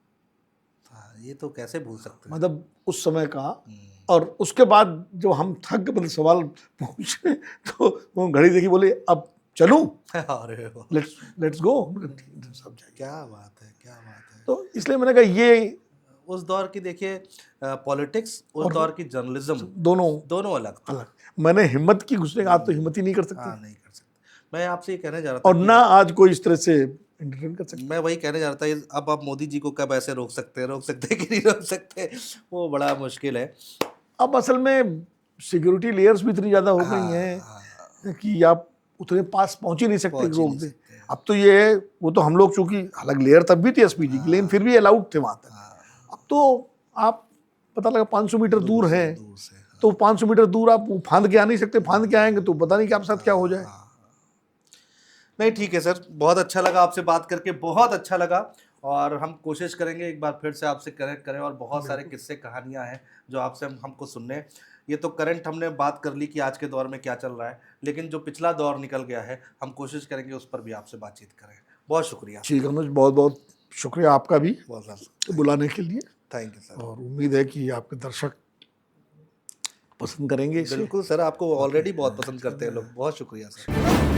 हाँ, ये तो कैसे भूल सकते हैं। मतलब उस समय का। और उसके बाद जो हम थक मतलब सवाल पूछे तो वो घड़ी देखी, बोले अब चलूं, अरे वाह, लेट्स गो, सब जाएंगे। क्या बात है, क्या बात है। तो इसलिए मैंने कहा ये उस दौर की देखिए पॉलिटिक्स, उस दौर की जर्नलिज्म, दोनों अलग थे। अलग। मैंने हिम्मत की घुसने का, आज तो हिम्मत ही नहीं कर सकते। हाँ, नहीं कर सकते। मैं आपसे ये कहने जा रहा था और ना आज कोई इस तरह से एंटरटेन कर सकते। मैं वही कहने जा रहा था, अब आप मोदी जी को कब ऐसे रोक सकते हैं कि नहीं रोक सकते, वो बड़ा मुश्किल है। अब असल में सिक्योरिटी लेयर्स भी इतनी ज़्यादा हो गई हैं कि आप उतने पास पहुंच ही नहीं सकते रोक दे। अब तो ये है, वो तो हम लोग चूंकि अलग लेयर तब भी थी SPG की, लेकिन फिर भी अलाउड थे वहाँ तक। अब तो आप पता लगा 500 मीटर दूर हैं, तो 500 मीटर दूर आप फांद के आ नहीं सकते, फांद के आएंगे तो पता नहीं कि आपके साथ क्या हो जाए। नहीं, ठीक है सर, बहुत अच्छा लगा आपसे बात करके, बहुत अच्छा लगा। और हम कोशिश करेंगे एक बार फिर से आपसे कनेक्ट करें, और बहुत सारे किस्से कहानियां हैं जो आपसे हमको सुनने। ये तो करंट हमने बात कर ली कि आज के दौर में क्या चल रहा है, लेकिन जो पिछला दौर निकल गया है हम कोशिश करेंगे उस पर भी आपसे बातचीत करें। बहुत शुक्रिया। ठीक है अनुज, बहुत बहुत शुक्रिया आपका भी बहुत बुलाने के लिए। Thank you sir. और उम्मीद है कि आपके दर्शक पसंद करेंगे इसे। बिल्कुल सर, आपको ऑलरेडी बहुत पसंद करते हैं लोग। बहुत शुक्रिया सर।